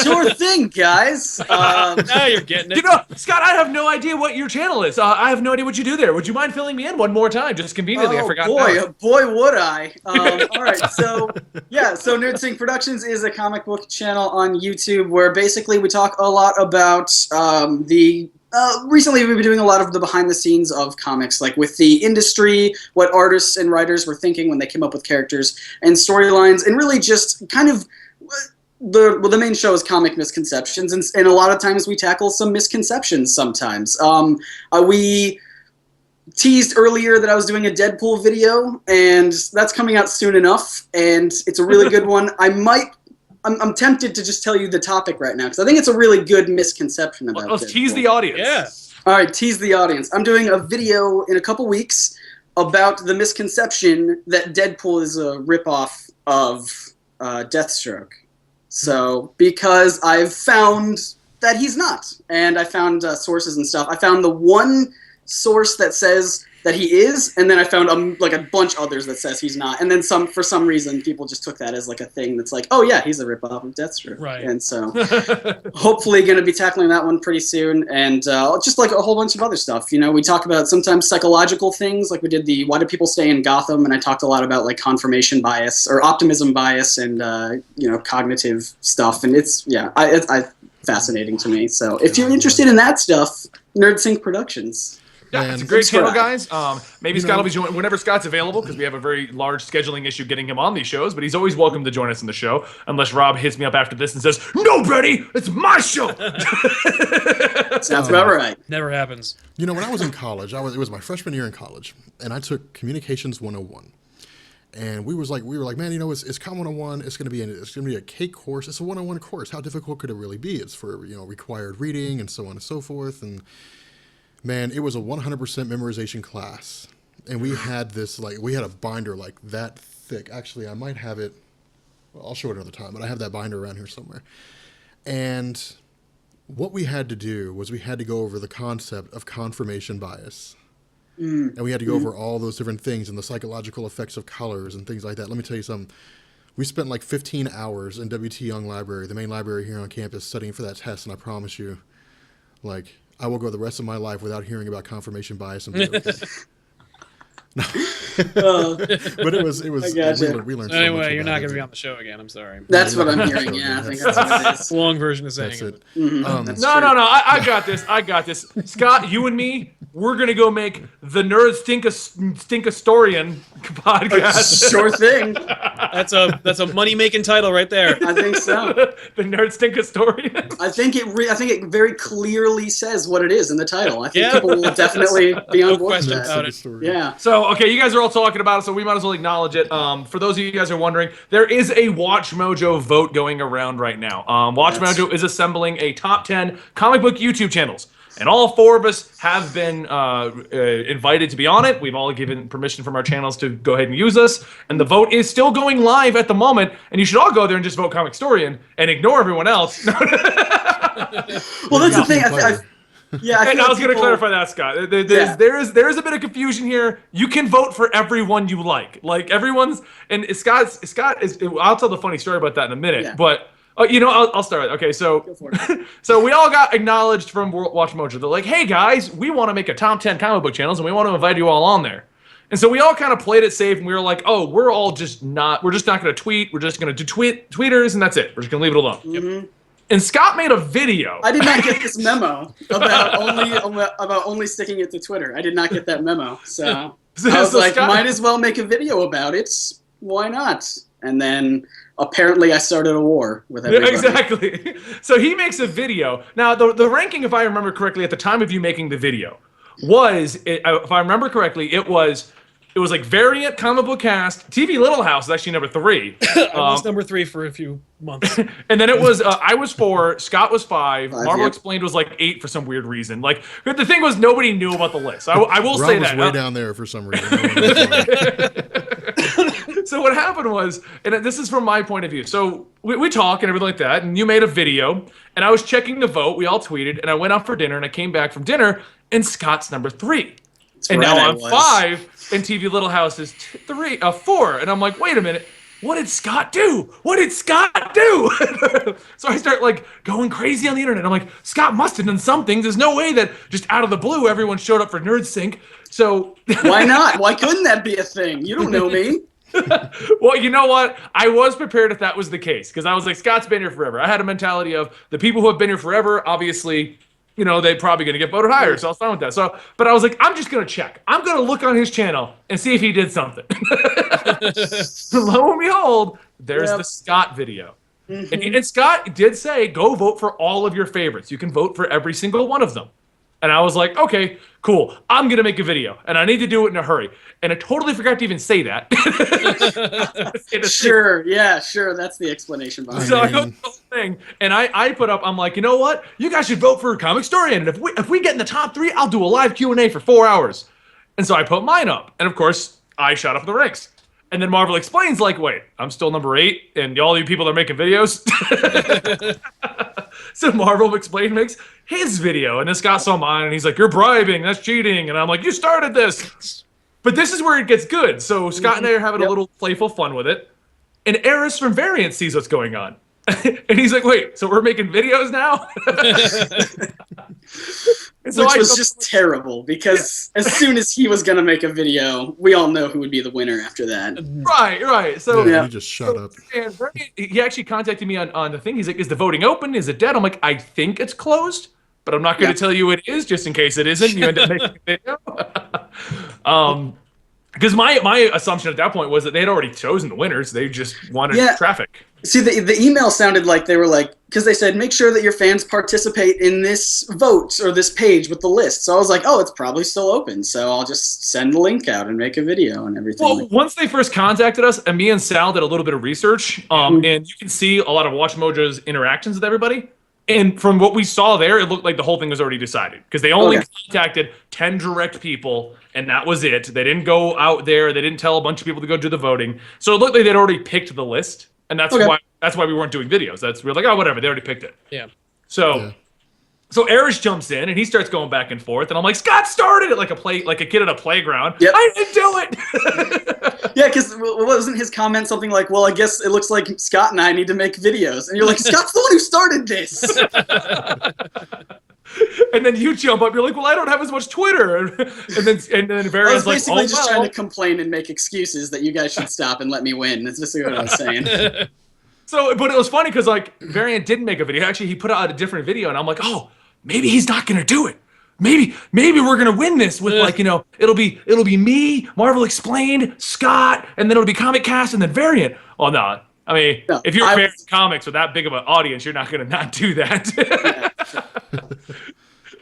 Sure thing, guys. Now you're getting it. You know, Scott, I have no idea what your channel is. I have no idea what you do there. Would you mind filling me in one more time? Just conveniently, I forgot. Boy, would I. All right, so Nerdsync Productions is a comic book channel on YouTube where basically we talk a lot about recently, we've been doing a lot of the behind the scenes of comics, like with the industry, what artists and writers were thinking when they came up with characters and storylines, and really just kind of the main show is comic misconceptions, and a lot of times we tackle some misconceptions sometimes. We teased earlier that I was doing a Deadpool video, and that's coming out soon enough, and it's a really good one. I'm tempted to just tell you the topic right now because I think it's a really good misconception about Let's Deadpool. tease the audience. Yeah. All right, tease the audience. I'm doing a video in a couple weeks about the misconception that Deadpool is a ripoff of Deathstroke. So, because I've found that he's not, and I found sources and stuff. I found the one source that says that he is, and then I found like a bunch others that says he's not, and then for some reason people just took that as like a thing that's like, oh yeah, he's a ripoff of Deathstroke, Right? And so hopefully going to be tackling that one pretty soon, and just like a whole bunch of other stuff. You know, we talk about sometimes psychological things, like we did the why do people stay in Gotham, and I talked a lot about like confirmation bias or optimism bias, and cognitive stuff, and it's fascinating to me. So if you're interested in that stuff, Nerdsync Productions. Yeah, it's a great channel, guys. Maybe Scott will be joining whenever Scott's available because we have a very large scheduling issue getting him on these shows. But he's always welcome to join us in the show, unless Rob hits me up after this and says, "No, Brady, it's my show." Sounds about right. Never happens. You know, when I was in college, it was my freshman year in college, and I took Communications 101. And we were like, man, it's Com 101. It's gonna be a cake course. It's a 101 course. How difficult could it really be? It's for required reading and so on and so forth. And man, it was a 100% memorization class, and we had a binder like that thick. Actually, I might have it. Well, I'll show it another time, but I have that binder around here somewhere. And what we had to do was we had to go over the concept of confirmation bias. And we had to go over all those different things and the psychological effects of colors and things like that. Let me tell you something. We spent like 15 hours in W.T. Young Library, the main library here on campus, studying for that test, and I promise you, I will go the rest of my life without hearing about confirmation bias and be okay. But it was we learned so much. Anyway, you're not going to be on the show again. I'm sorry. That's what I'm hearing. Yeah, I think that's what it is. Long version of saying That's it. No. I got this. Scott, you and me, we're gonna go make the Stinkastorian podcast. Sure thing. That's a money making title right there. I think so. The Stinkastorian. I think it very clearly says what it is in the title. I think people will definitely be on board with that. about it. Yeah. So, okay, you guys are all talking about it, so we might as well acknowledge it. For those of you guys who are wondering, there is a Watch Mojo vote going around right now. Watch Mojo is assembling a top 10 comic book YouTube channels. And all four of us have been invited to be on it. We've all given permission from our channels to go ahead and use us. And the vote is still going live at the moment. And you should all go there and just vote Comic Storian and ignore everyone else. Well, that's the thing. I was going to clarify that, Scott. There is a bit of confusion here. You can vote for everyone you like. Like everyone's, and Scott is. I'll tell the funny story about that in a minute. Yeah. But I'll start with it. Okay, so so we all got acknowledged from Watch Mojo. They're like, hey guys, we want to make a top 10 comic book channels, and we want to invite you all on there. And so we all kind of played it safe, and we were like, oh, we're just not going to tweet. We're just going to do tweeters, and that's it. We're just going to leave it alone. Mm-hmm. And Scott made a video. I did not get this memo about only sticking it to Twitter. I did not get that memo. So I was like, Scott, might as well make a video about it. Why not? And then apparently I started a war with everybody. Exactly. So he makes a video. Now, the ranking, if I remember correctly, at the time of you making the video, if I remember correctly, it was like Variant, Comic Book Cast, TV Little House is actually number 3. I was number 3 for a few months. And then it was, I was 4, Scott was 5, Marvel yep. Explained was like 8 for some weird reason. Like, the thing was, nobody knew about the list. I will say that. Rob was way down there for some reason. So what happened was, and this is from my point of view. So we talk and everything like that, and you made a video, and I was checking the vote. We all tweeted, and I went out for dinner, and I came back from dinner, and Scott's number 3. And right, now I'm 5, and TV Little House is 4. And I'm like, wait a minute. What did Scott do? What did Scott do? So I start like going crazy on the internet. I'm like, Scott must have done something. There's no way that just out of the blue everyone showed up for Nerdsync. So why not? Why couldn't that be a thing? You don't know me. Well, you know what? I was prepared if that was the case, because I was like, Scott's been here forever. I had a mentality of the people who have been here forever, obviously, you know, they're probably going to get voted higher, so I was fine with that. So, but I was like, I'm just going to check. I'm going to look on his channel and see if he did something. Lo and behold, there's the Scott video. And Scott did say, go vote for all of your favorites. You can vote for every single one of them. And I was like, okay, cool. I'm going to make a video, and I need to do it in a hurry. And I totally forgot to even say that. Sure, yeah, sure. That's the explanation behind it. So I go through the whole thing, and I put up, I'm like, you know what? You guys should vote for a comic story, and if we get in the top 3, I'll do a live Q&A for 4 hours. And so I put mine up, and of course, I shot up the ranks. And then Marvel explains, like, wait, I'm still number 8, and all you people that are making videos. So Marvel explains, makes his video, and then Scott saw mine, and he's like, you're bribing, that's cheating. And I'm like, you started this. But this is where it gets good. So Scott and I are having a little playful fun with it. And Eris from Variant sees what's going on. And he's like, wait, so we're making videos now? So which was just terrible, because as soon as he was going to make a video, we all know who would be the winner after that. Right. So he just shut up. And he actually contacted me on the thing. He's like, is the voting open? Is it dead? I'm like, I think it's closed, but I'm not going to tell you it is, just in case it isn't. You end up making a video. Because my assumption at that point was that they had already chosen the winners. They just wanted traffic. See, the email sounded like they were like, because they said, make sure that your fans participate in this vote or this page with the list. So I was like, oh, it's probably still open. So I'll just send the link out and make a video and everything. Well, once they first contacted us, and me and Sal did a little bit of research, and you can see a lot of Watch Mojo's interactions with everybody. And from what we saw there, it looked like the whole thing was already decided, because they only contacted 10 direct people, and that was it. They didn't go out there. They didn't tell a bunch of people to go do the voting. So it looked like they'd already picked the list, and that's why we weren't doing videos. We're like, oh, whatever. They already picked it. Yeah. So Eris jumps in, and he starts going back and forth, and I'm like, Scott started it like a kid at a playground. Yep. I didn't do it. Yeah, because wasn't his comment something like, well, I guess it looks like Scott and I need to make videos. And you're like, Scott's the one who started this. And then you jump up, you're like, well, I don't have as much Twitter. And then Variant's like, I was basically just trying to complain and make excuses that you guys should stop and let me win. That's just what I was saying. So, but it was funny because like Variant didn't make a video. Actually, he put out a different video, and I'm like, oh, maybe he's not gonna do it. Maybe we're gonna win this with like, you know, it'll be me, Marvel Explained, Scott, and then it'll be Comic Cast, and then Variant. Oh no, I mean, if you're Variant Comics with that big of an audience, you're not gonna not do that.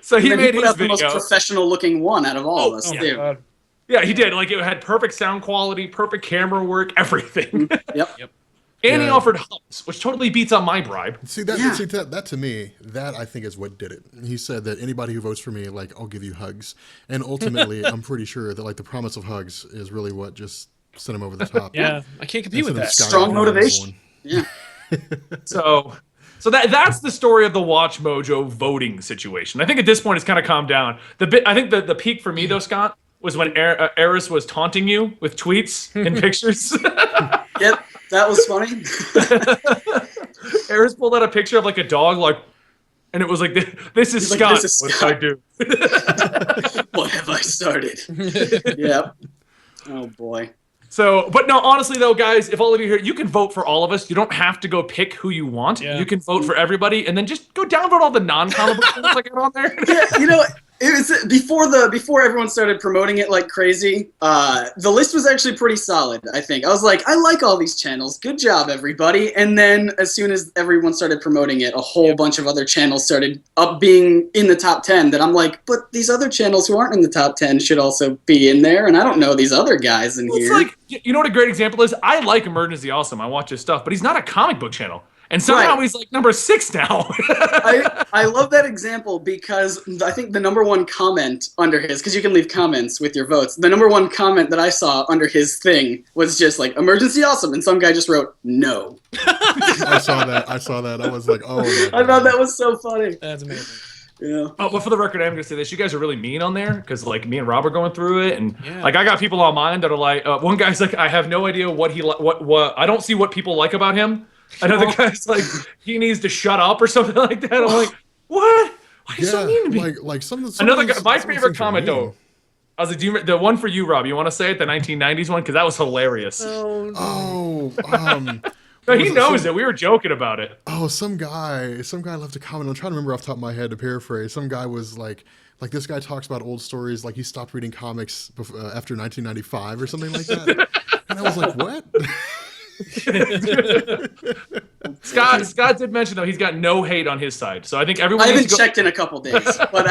So he made his video. The most professional looking one out of all of us, too. Yeah, he did. Like, it had perfect sound quality, perfect camera work, everything. Yep. And he offered hugs, which totally beats on my bribe. See that to me, that I think is what did it. He said that anybody who votes for me, like, I'll give you hugs. And ultimately, I'm pretty sure that like the promise of hugs is really what just sent him over the top. Yeah, I can't compete with that. Strong motivation. Yeah. So that's the story of the Watch Mojo voting situation. I think at this point it's kind of calmed down. I think the peak for me though, Scott, was when Eris was taunting you with tweets and pictures. Yep, that was funny. Eris pulled out a picture of like a dog, like, and it was like, "This is Scott. Like, this is what Scott. did I do? What have I started?" Yep. Oh boy. So, but no, honestly though, guys, if all of you here, you can vote for all of us. You don't have to go pick who you want. Yeah. You can vote for everybody, and then just go downvote all the non-comic book things I got on there. Yeah, you know, it was before everyone started promoting it like crazy. The list was actually pretty solid, I think. I was like, I like all these channels. Good job, everybody. And then as soon as everyone started promoting it, a whole bunch of other channels started being in the top 10 that I'm like, but these other channels who aren't in the top 10 should also be in there, and I don't know these other guys in here. It's like, you know what a great example is? I like Emergency Awesome. I watch his stuff, but he's not a comic book channel. And somehow Right. he's like number 6 now. I love that example because I think the number one comment under his, because you can leave comments with your votes, the number one comment that I saw under his thing was just like, emergency awesome, and some guy just wrote, no. I saw that. I was like, oh my I God. thought that was so funny. That's amazing. Yeah. Oh, but for the record, I'm going to say this. You guys are really mean on there because, like, me and Rob are going through it. And, Yeah. like, I got people on mine that are like, one guy's like, I have no idea what I don't see what people like about him. Another guy's like, he needs to shut up or something like that. I'm like, what? Why are you so mean to me? like some of Another these- guy, my some of these favorite things are comment, mean. though, I was like, the one for you, Rob, you want to say it? The 1990s one? Because that was hilarious. Oh, No, he was it? knows it. We were joking about it. oh, some guy left a comment. I'm trying to remember off the top of my head to paraphrase. Some guy was like this guy talks about old stories, like he stopped reading comics after 1995 or something like that. And I was like, what? Scott did mention, though, he's got no hate on his side. So I think everyone I needs haven't to go- checked in a couple days, but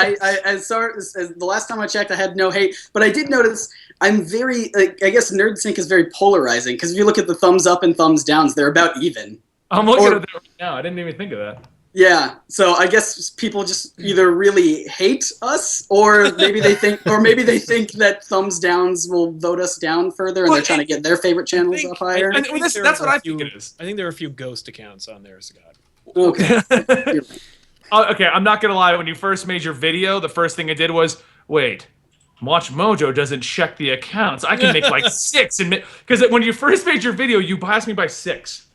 as the last time I checked, I had no hate. But I did notice I'm very, like, I guess Nerdsync is very polarizing because if you look at the thumbs up and thumbs downs, they're about even. I'm looking or- at that right now. I didn't even think of that. Yeah, so I guess people just either really hate us, or maybe they think, that thumbs downs will vote us down further, and Well, they're trying to get their favorite channels up higher. And think that's there what are I a few- think it is. I think there are a few ghost accounts on there, Scott. Okay. Okay, I'm not gonna lie. When you first made your video, the first thing I did was, wait, Watch Mojo doesn't check the accounts. I can make like 6, and because when you first made your video, you passed me by 6.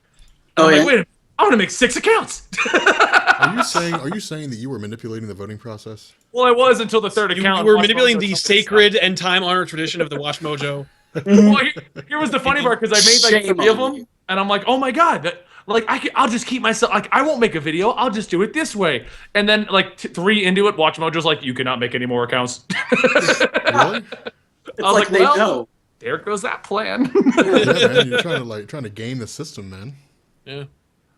And Oh, I'm yeah? like, wait a minute, I want to make 6 accounts. Are you saying that you were manipulating the voting process? Well, I was until the third You account. were Watch manipulating Mojo the told me to sacred and time-honored tradition of the Watch Mojo. stop. Well, here was the funny part because I made like Shame 3 of on them, you. and I'm like, oh my god, I'll just keep myself like I won't make a video. I'll just do it this way. And then like 3 into it, Watch Mojo's like, you cannot make any more accounts. Really? It's I was like like, they well, know. there goes that plan. Yeah, man. You're trying to game the system, man. Yeah.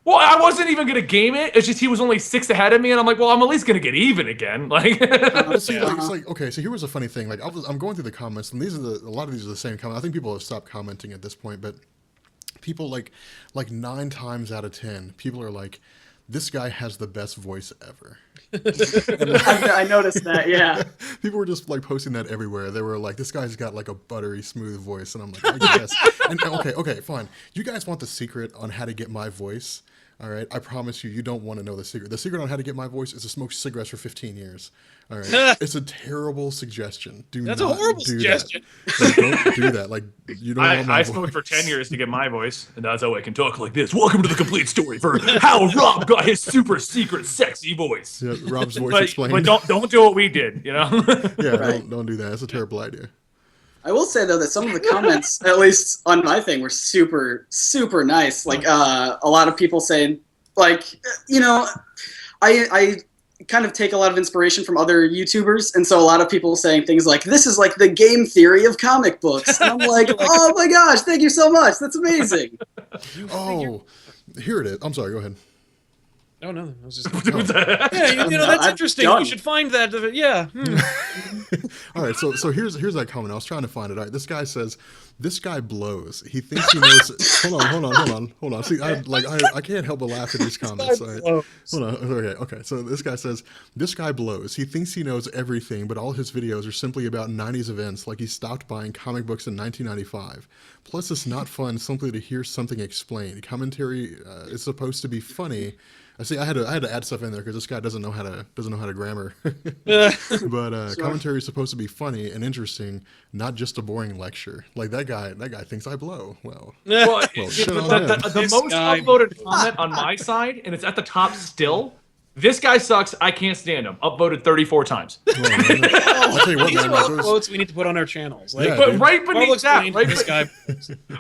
Well, I wasn't even gonna game it. It's just he was only 6 ahead of me, and I'm like, well, I'm at least gonna get even again. Like, But see, like, it's like, okay, so here was a funny thing. Like, I'm going through the comments, and a lot of these are the same comments. I think people have stopped commenting at this point, but people like 9 times out of 10, people are like, this guy has the best voice ever. I noticed that. Yeah. People were just like posting that everywhere. They were like, this guy's got like a buttery smooth voice. And I'm like, I guess. And okay, fine. You guys want the secret on how to get my voice? All right. I promise you don't want to know the secret. The secret on how to get my voice is to smoke cigarettes for 15 years. All right. It's a terrible suggestion. That's a not horrible do suggestion. That. Like, don't do that. Like, you don't want my I voice. smoked for 10 years to get my voice, and that's how I can talk like this. Welcome to the complete story for how Rob got his super secret sexy voice. Yeah, Rob's voice But explained. don't do what we did, you know? Yeah, Right. don't do that. That's a terrible idea. I will say though that some of the comments, at least on my thing, were super, super nice. Like a lot of people saying, like, you know, I kind of take a lot of inspiration from other YouTubers, and so a lot of people saying things like, "This is like the game theory of comic books." And I'm like, "Oh my gosh, thank you so much. That's amazing." Oh, here it is. I'm sorry. Go ahead. Oh no, I was just. Yeah, Yeah, you know that's I'm interesting. done. You should find that. Yeah. All right, so here's that comment. I was trying to find it. All right, this guy says, "This guy blows. He thinks he knows." Hold on. See, I can't help but laugh at these comments. All right. Hold on. Okay. So this guy says, "This guy blows. He thinks he knows everything, but all his videos are simply about '90s events, like he stopped buying comic books in 1995. Plus, it's not fun simply to hear something explained. Commentary is supposed to be funny." I see. I had to add stuff in there because this guy doesn't know how to grammar. But commentary is supposed to be funny and interesting, not just a boring lecture. Like that guy thinks I blow. Well, Well, shit on the him. most guy- upvoted comment on my side, and it's at the top still. This guy sucks. I can't stand him. Upvoted 34 times. well, man, I'll tell you what, These man. are Like, all those- quotes we need to put on our channels. Like, Yeah, But dude. right Marvel beneath that, explained this guy.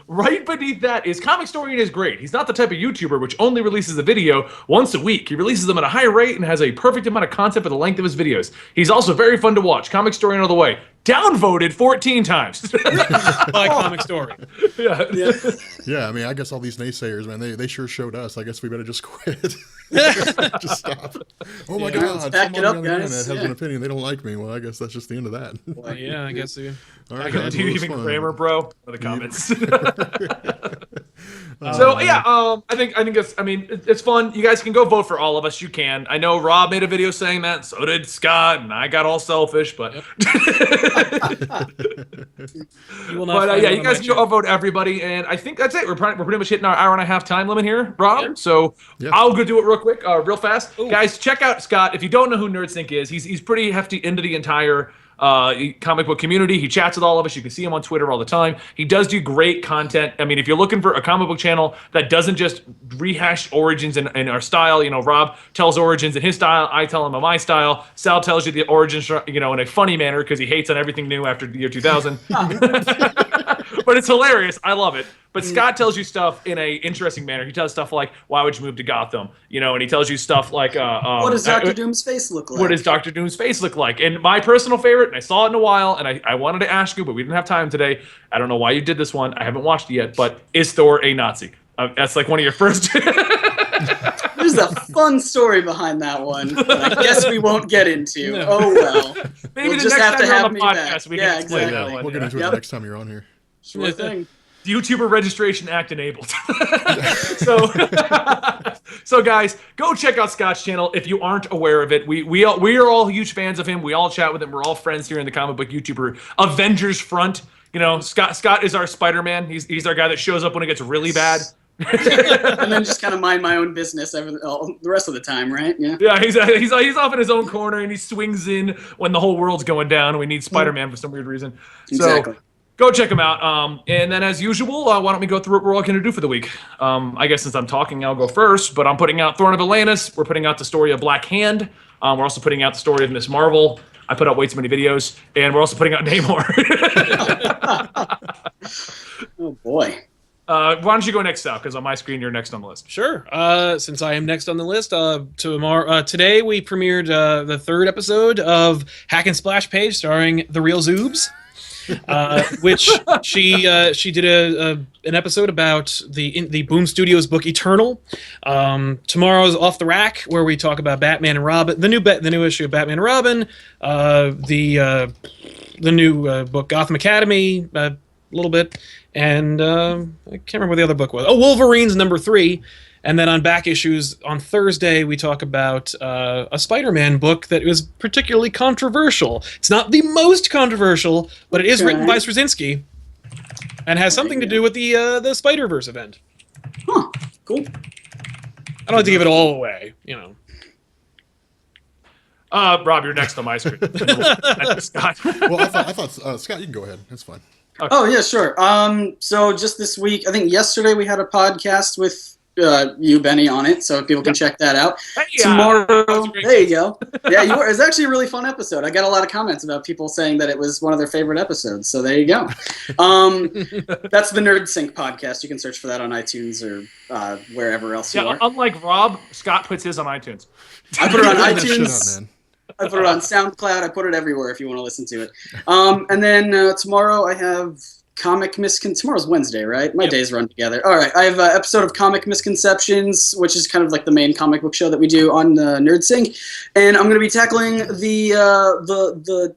right beneath that is Comic Historian is great. He's not the type of YouTuber which only releases a video once a week. He releases them at a high rate and has a perfect amount of content for the length of his videos. He's also very fun to watch. Comic Historian all the way. Downvoted 14 times. By comic story. Yeah. Yeah, I mean, I guess all these naysayers, man, they sure showed us. I guess we better just quit. Just stop. Oh my Yeah, God! back it Somebody up, on the guys. internet has Yeah. an opinion. They don't like me. Well, I guess that's just the end of that. Yeah, I guess. All I right, got guys, do well, you it was even fun. grammar, bro? For the comments. I think it's fun. You guys can go vote for all of us. You can. I know Rob made a video saying that. So did Scott, and I got all selfish, but. Yep. You guys can go vote everybody, and I think that's it. We're pretty much hitting our hour and a half time limit here, Rob. Yep. So I'll go do it real quick, real fast. Ooh. Guys, check out Scott. If you don't know who Nerdsync is, he's pretty hefty into the entire comic book community. He chats with all of us. You can see him on Twitter all the time. He does do great content. I mean, if you're looking for a comic book channel that doesn't just rehash origins in our style, Rob tells origins in his style. I tell him in my style. Sal tells you the origins, in a funny manner because he hates on everything new after the year 2000. But it's hilarious. I love it. But Scott tells you stuff in a interesting manner. He tells stuff like, why would you move to Gotham? And he tells you stuff like... what does Dr. Doom's face look like? What does Dr. Doom's face look like? And my personal favorite, and I saw it in a while, and I wanted to ask you, but we didn't have time today. I don't know why you did this one. I haven't watched it yet, but is Thor a Nazi? That's like one of your first... There's a fun story behind that one that I guess we won't get into. No. Oh, well. Maybe the next time you're on the podcast, we can explain exactly. that one. We'll get into it the next time you're on here. Sure thing. YouTuber Registration Act enabled. So guys, go check out Scott's channel if you aren't aware of it. We are all huge fans of him. We all chat with him. We're all friends here in the comic book YouTuber Avengers front. Scott is our Spider-Man. He's our guy that shows up when it gets really bad. And then just kind of mind my own business the rest of the time, right? Yeah, he's off in his own corner, and he swings in when the whole world's going down, and we need Spider-Man for some weird reason. Exactly. So go check him out. And then, as usual, why don't we go through what we're all going to do for the week? I guess since I'm talking, I'll go first, but I'm putting out Throne of Atlantis. We're putting out the story of Black Hand. We're also putting out the story of Miss Marvel. I put out way too many videos, and we're also putting out Namor. Oh, boy. Why don't you go next, Sal? Because on my screen, you're next on the list. Sure. Since I am next on the list, today we premiered the third episode of Hack and Splash Page, starring the real Zoobs, which she did an episode about the Boom Studios book Eternal. Tomorrow's Off the Rack, where we talk about Batman and Robin, the new issue of Batman and Robin, the new book Gotham Academy, a little bit. And I can't remember what the other book was. Oh, Wolverine's #3. And then on back issues on Thursday, we talk about a Spider-Man book that was particularly controversial. It's not the most controversial, but it is written by Straczynski and has something to do with the Spider-Verse event. Huh. Cool. I don't have to give it all away, Rob, you're next on my screen. Scott. Well, I thought Scott, you can go ahead. That's fine. Okay. Oh, yeah, sure. So just this week, I think yesterday we had a podcast with you, Benny, on it, so people can check that out. Tomorrow, there you go. Yeah, it was actually a really fun episode. I got a lot of comments about people saying that it was one of their favorite episodes, so there you go. That's the Nerdsync podcast. You can search for that on iTunes or wherever else you are. Unlike Rob, Scott puts his on iTunes. I put it on iTunes. I put it on SoundCloud. I put it everywhere if you want to listen to it. And then tomorrow I have tomorrow's Wednesday, right? My days run together. All right. I have an episode of Comic Misconceptions, which is kind of like the main comic book show that we do on Nerdsync. And I'm going to be tackling the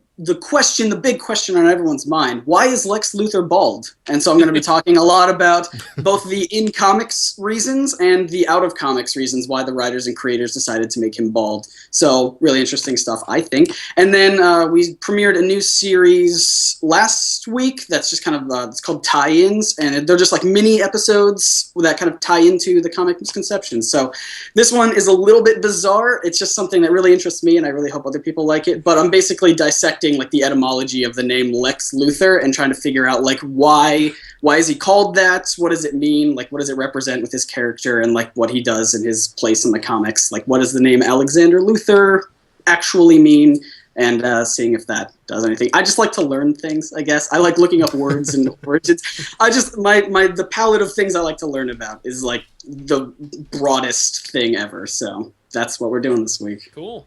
big question on everyone's mind. Why is Lex Luthor bald? And so I'm going to be talking a lot about both the in-comics reasons and the out-of-comics reasons why the writers and creators decided to make him bald. So really interesting stuff, I think. And then we premiered a new series last week that's just kind of, it's called Tie-Ins, and they're just like mini episodes that kind of tie into the Comic Misconceptions. So this one is a little bit bizarre. It's just something that really interests me, and I really hope other people like it. But I'm basically dissecting like the etymology of the name Lex Luthor and trying to figure out like why is he called that? What does it mean? Like what does it represent with his character and like what he does in his place in the comics? Like what does the name Alexander Luthor actually mean? And seeing if that does anything. I just like to learn things, I guess. I like looking up words and origins. The palette of things I like to learn about is like the broadest thing ever. So that's what we're doing this week. Cool.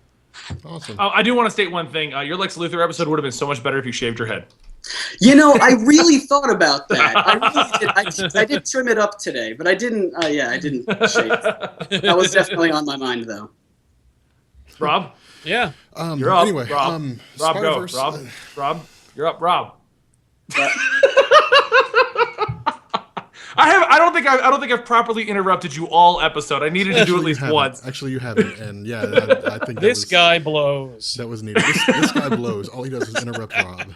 Awesome. I do want to state one thing. Your Lex Luthor episode would have been so much better if you shaved your head. I really thought about that. I really did. I did trim it up today, but I didn't. I didn't shave. That was definitely on my mind, though. Rob? Yeah. You're up. Anyway, Rob, go. Rob, you're up. Rob. I don't think I've properly interrupted you all episode. I needed to do at least once. Actually, you haven't, and yeah, I think This guy blows. that was needed. This guy blows. All he does is interrupt Rob.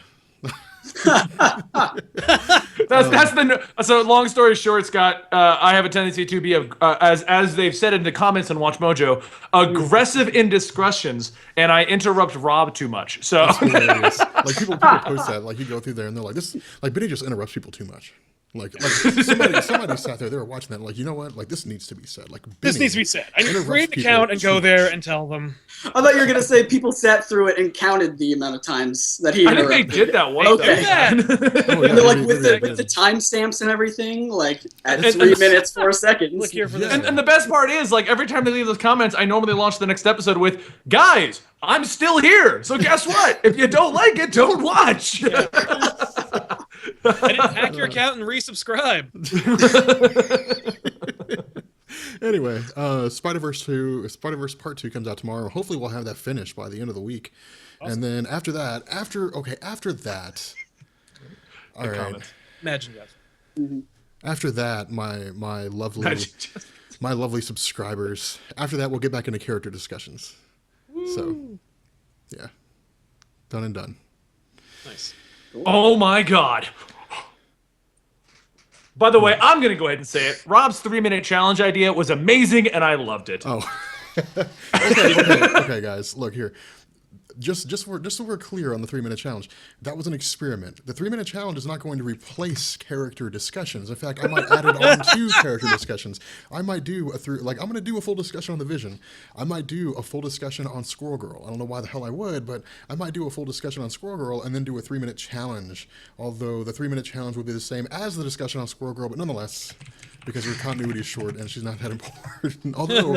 So long story short, Scott, I have a tendency to be as they've said in the comments on Watch Mojo, aggressive in discussions, and I interrupt Rob too much. So It's hilarious. Like people post that, like you go through there and they're like, this, like Benny just interrupts people too much. Like somebody sat there, they were watching that, like, you know what, like this needs to be said. Like This Benny needs to be said. I need to interrupts create an people account and go too there much. and tell them. I thought you were gonna say people sat through it and counted the amount of times that he I think interrupted. they did that once. Okay. though. Oh, yeah, They're like they with did. the timestamps and everything, like at And- 3 minutes 4 seconds. Click here for Yeah. this. And the best part is, like, every time they leave those comments, I normally launch the next episode with, guys, I'm still here. So guess what? If you don't like it, don't watch. I didn't hack your account and resubscribe. Anyway, Spider-Verse Part 2 comes out tomorrow. Hopefully we'll have that finished by the end of the week. And then after that, all right. Comments. Imagine that. After that, my lovely subscribers. After that, we'll get back into character discussions. So, yeah, done and done. Nice. Oh my god. By the way, I'm going to go ahead and say it. Rob's 3-minute challenge idea was amazing, and I loved it. Oh, okay, guys. Look here. Just so we're clear on the 3-minute challenge, that was an experiment. The 3-minute challenge is not going to replace character discussions. In fact, I might add it on to character discussions. I might do I'm going to do a full discussion on the Vision. I might do a full discussion on Squirrel Girl. I don't know why the hell I would, but I might do a full discussion on Squirrel Girl and then do a 3-minute challenge. Although the 3-minute challenge would be the same as the discussion on Squirrel Girl, but nonetheless, because her continuity is short and she's not that important. Although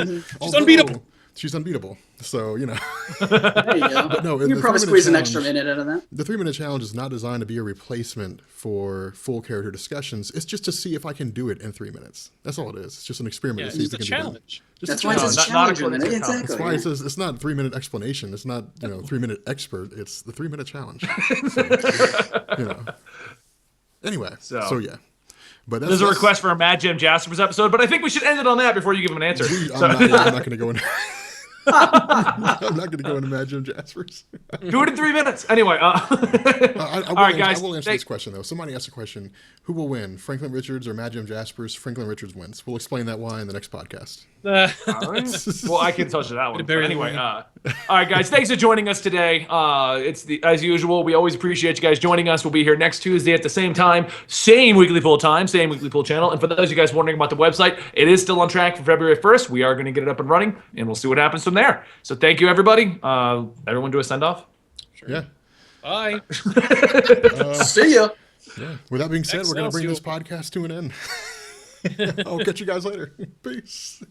unbeatable. She's unbeatable. So, you know. There you go. No, you probably squeeze an extra minute out of that. The 3-minute challenge is not designed to be a replacement for full character discussions. It's just to see if I can do it in 3 minutes. That's all it is. It's just an experiment Yeah, to see it's if a it can challenge. be done. That's why it says not challenge according in to it. your comments. Exactly. That's why it says it's not 3-minute explanation. It's not 3-minute expert. It's the 3-minute challenge. So, Anyway, so yeah. But There's a request for a Mad Jim Jaspers episode, but I think we should end it on that before you give him an answer. I'm not going to go in. I'm not going to go into Mad Jim Jaspers. Do it in 3 minutes. Anyway. All right, guys. I will answer this question, though. Somebody asked a question. Who will win, Franklin Richards or Mad Jim Jaspers? Franklin Richards wins. We'll explain that why in the next podcast. All right. Well, I can touch that one. But Bury anyway, the all right, guys. Thanks for joining us today. As usual. We always appreciate you guys joining us. We'll be here next Tuesday at the same time, same Weekly Pool time, same Weekly Pool channel. And for those of you guys wondering about the website, it is still on track for February 1st. We are going to get it up and running, and we'll see what happens from there. So thank you, everybody. Everyone, do a send off. Sure. Yeah. Bye. See ya. Yeah. With that being said, we're going to bring Excelsior. this podcast to an end. I'll catch you guys later. Peace.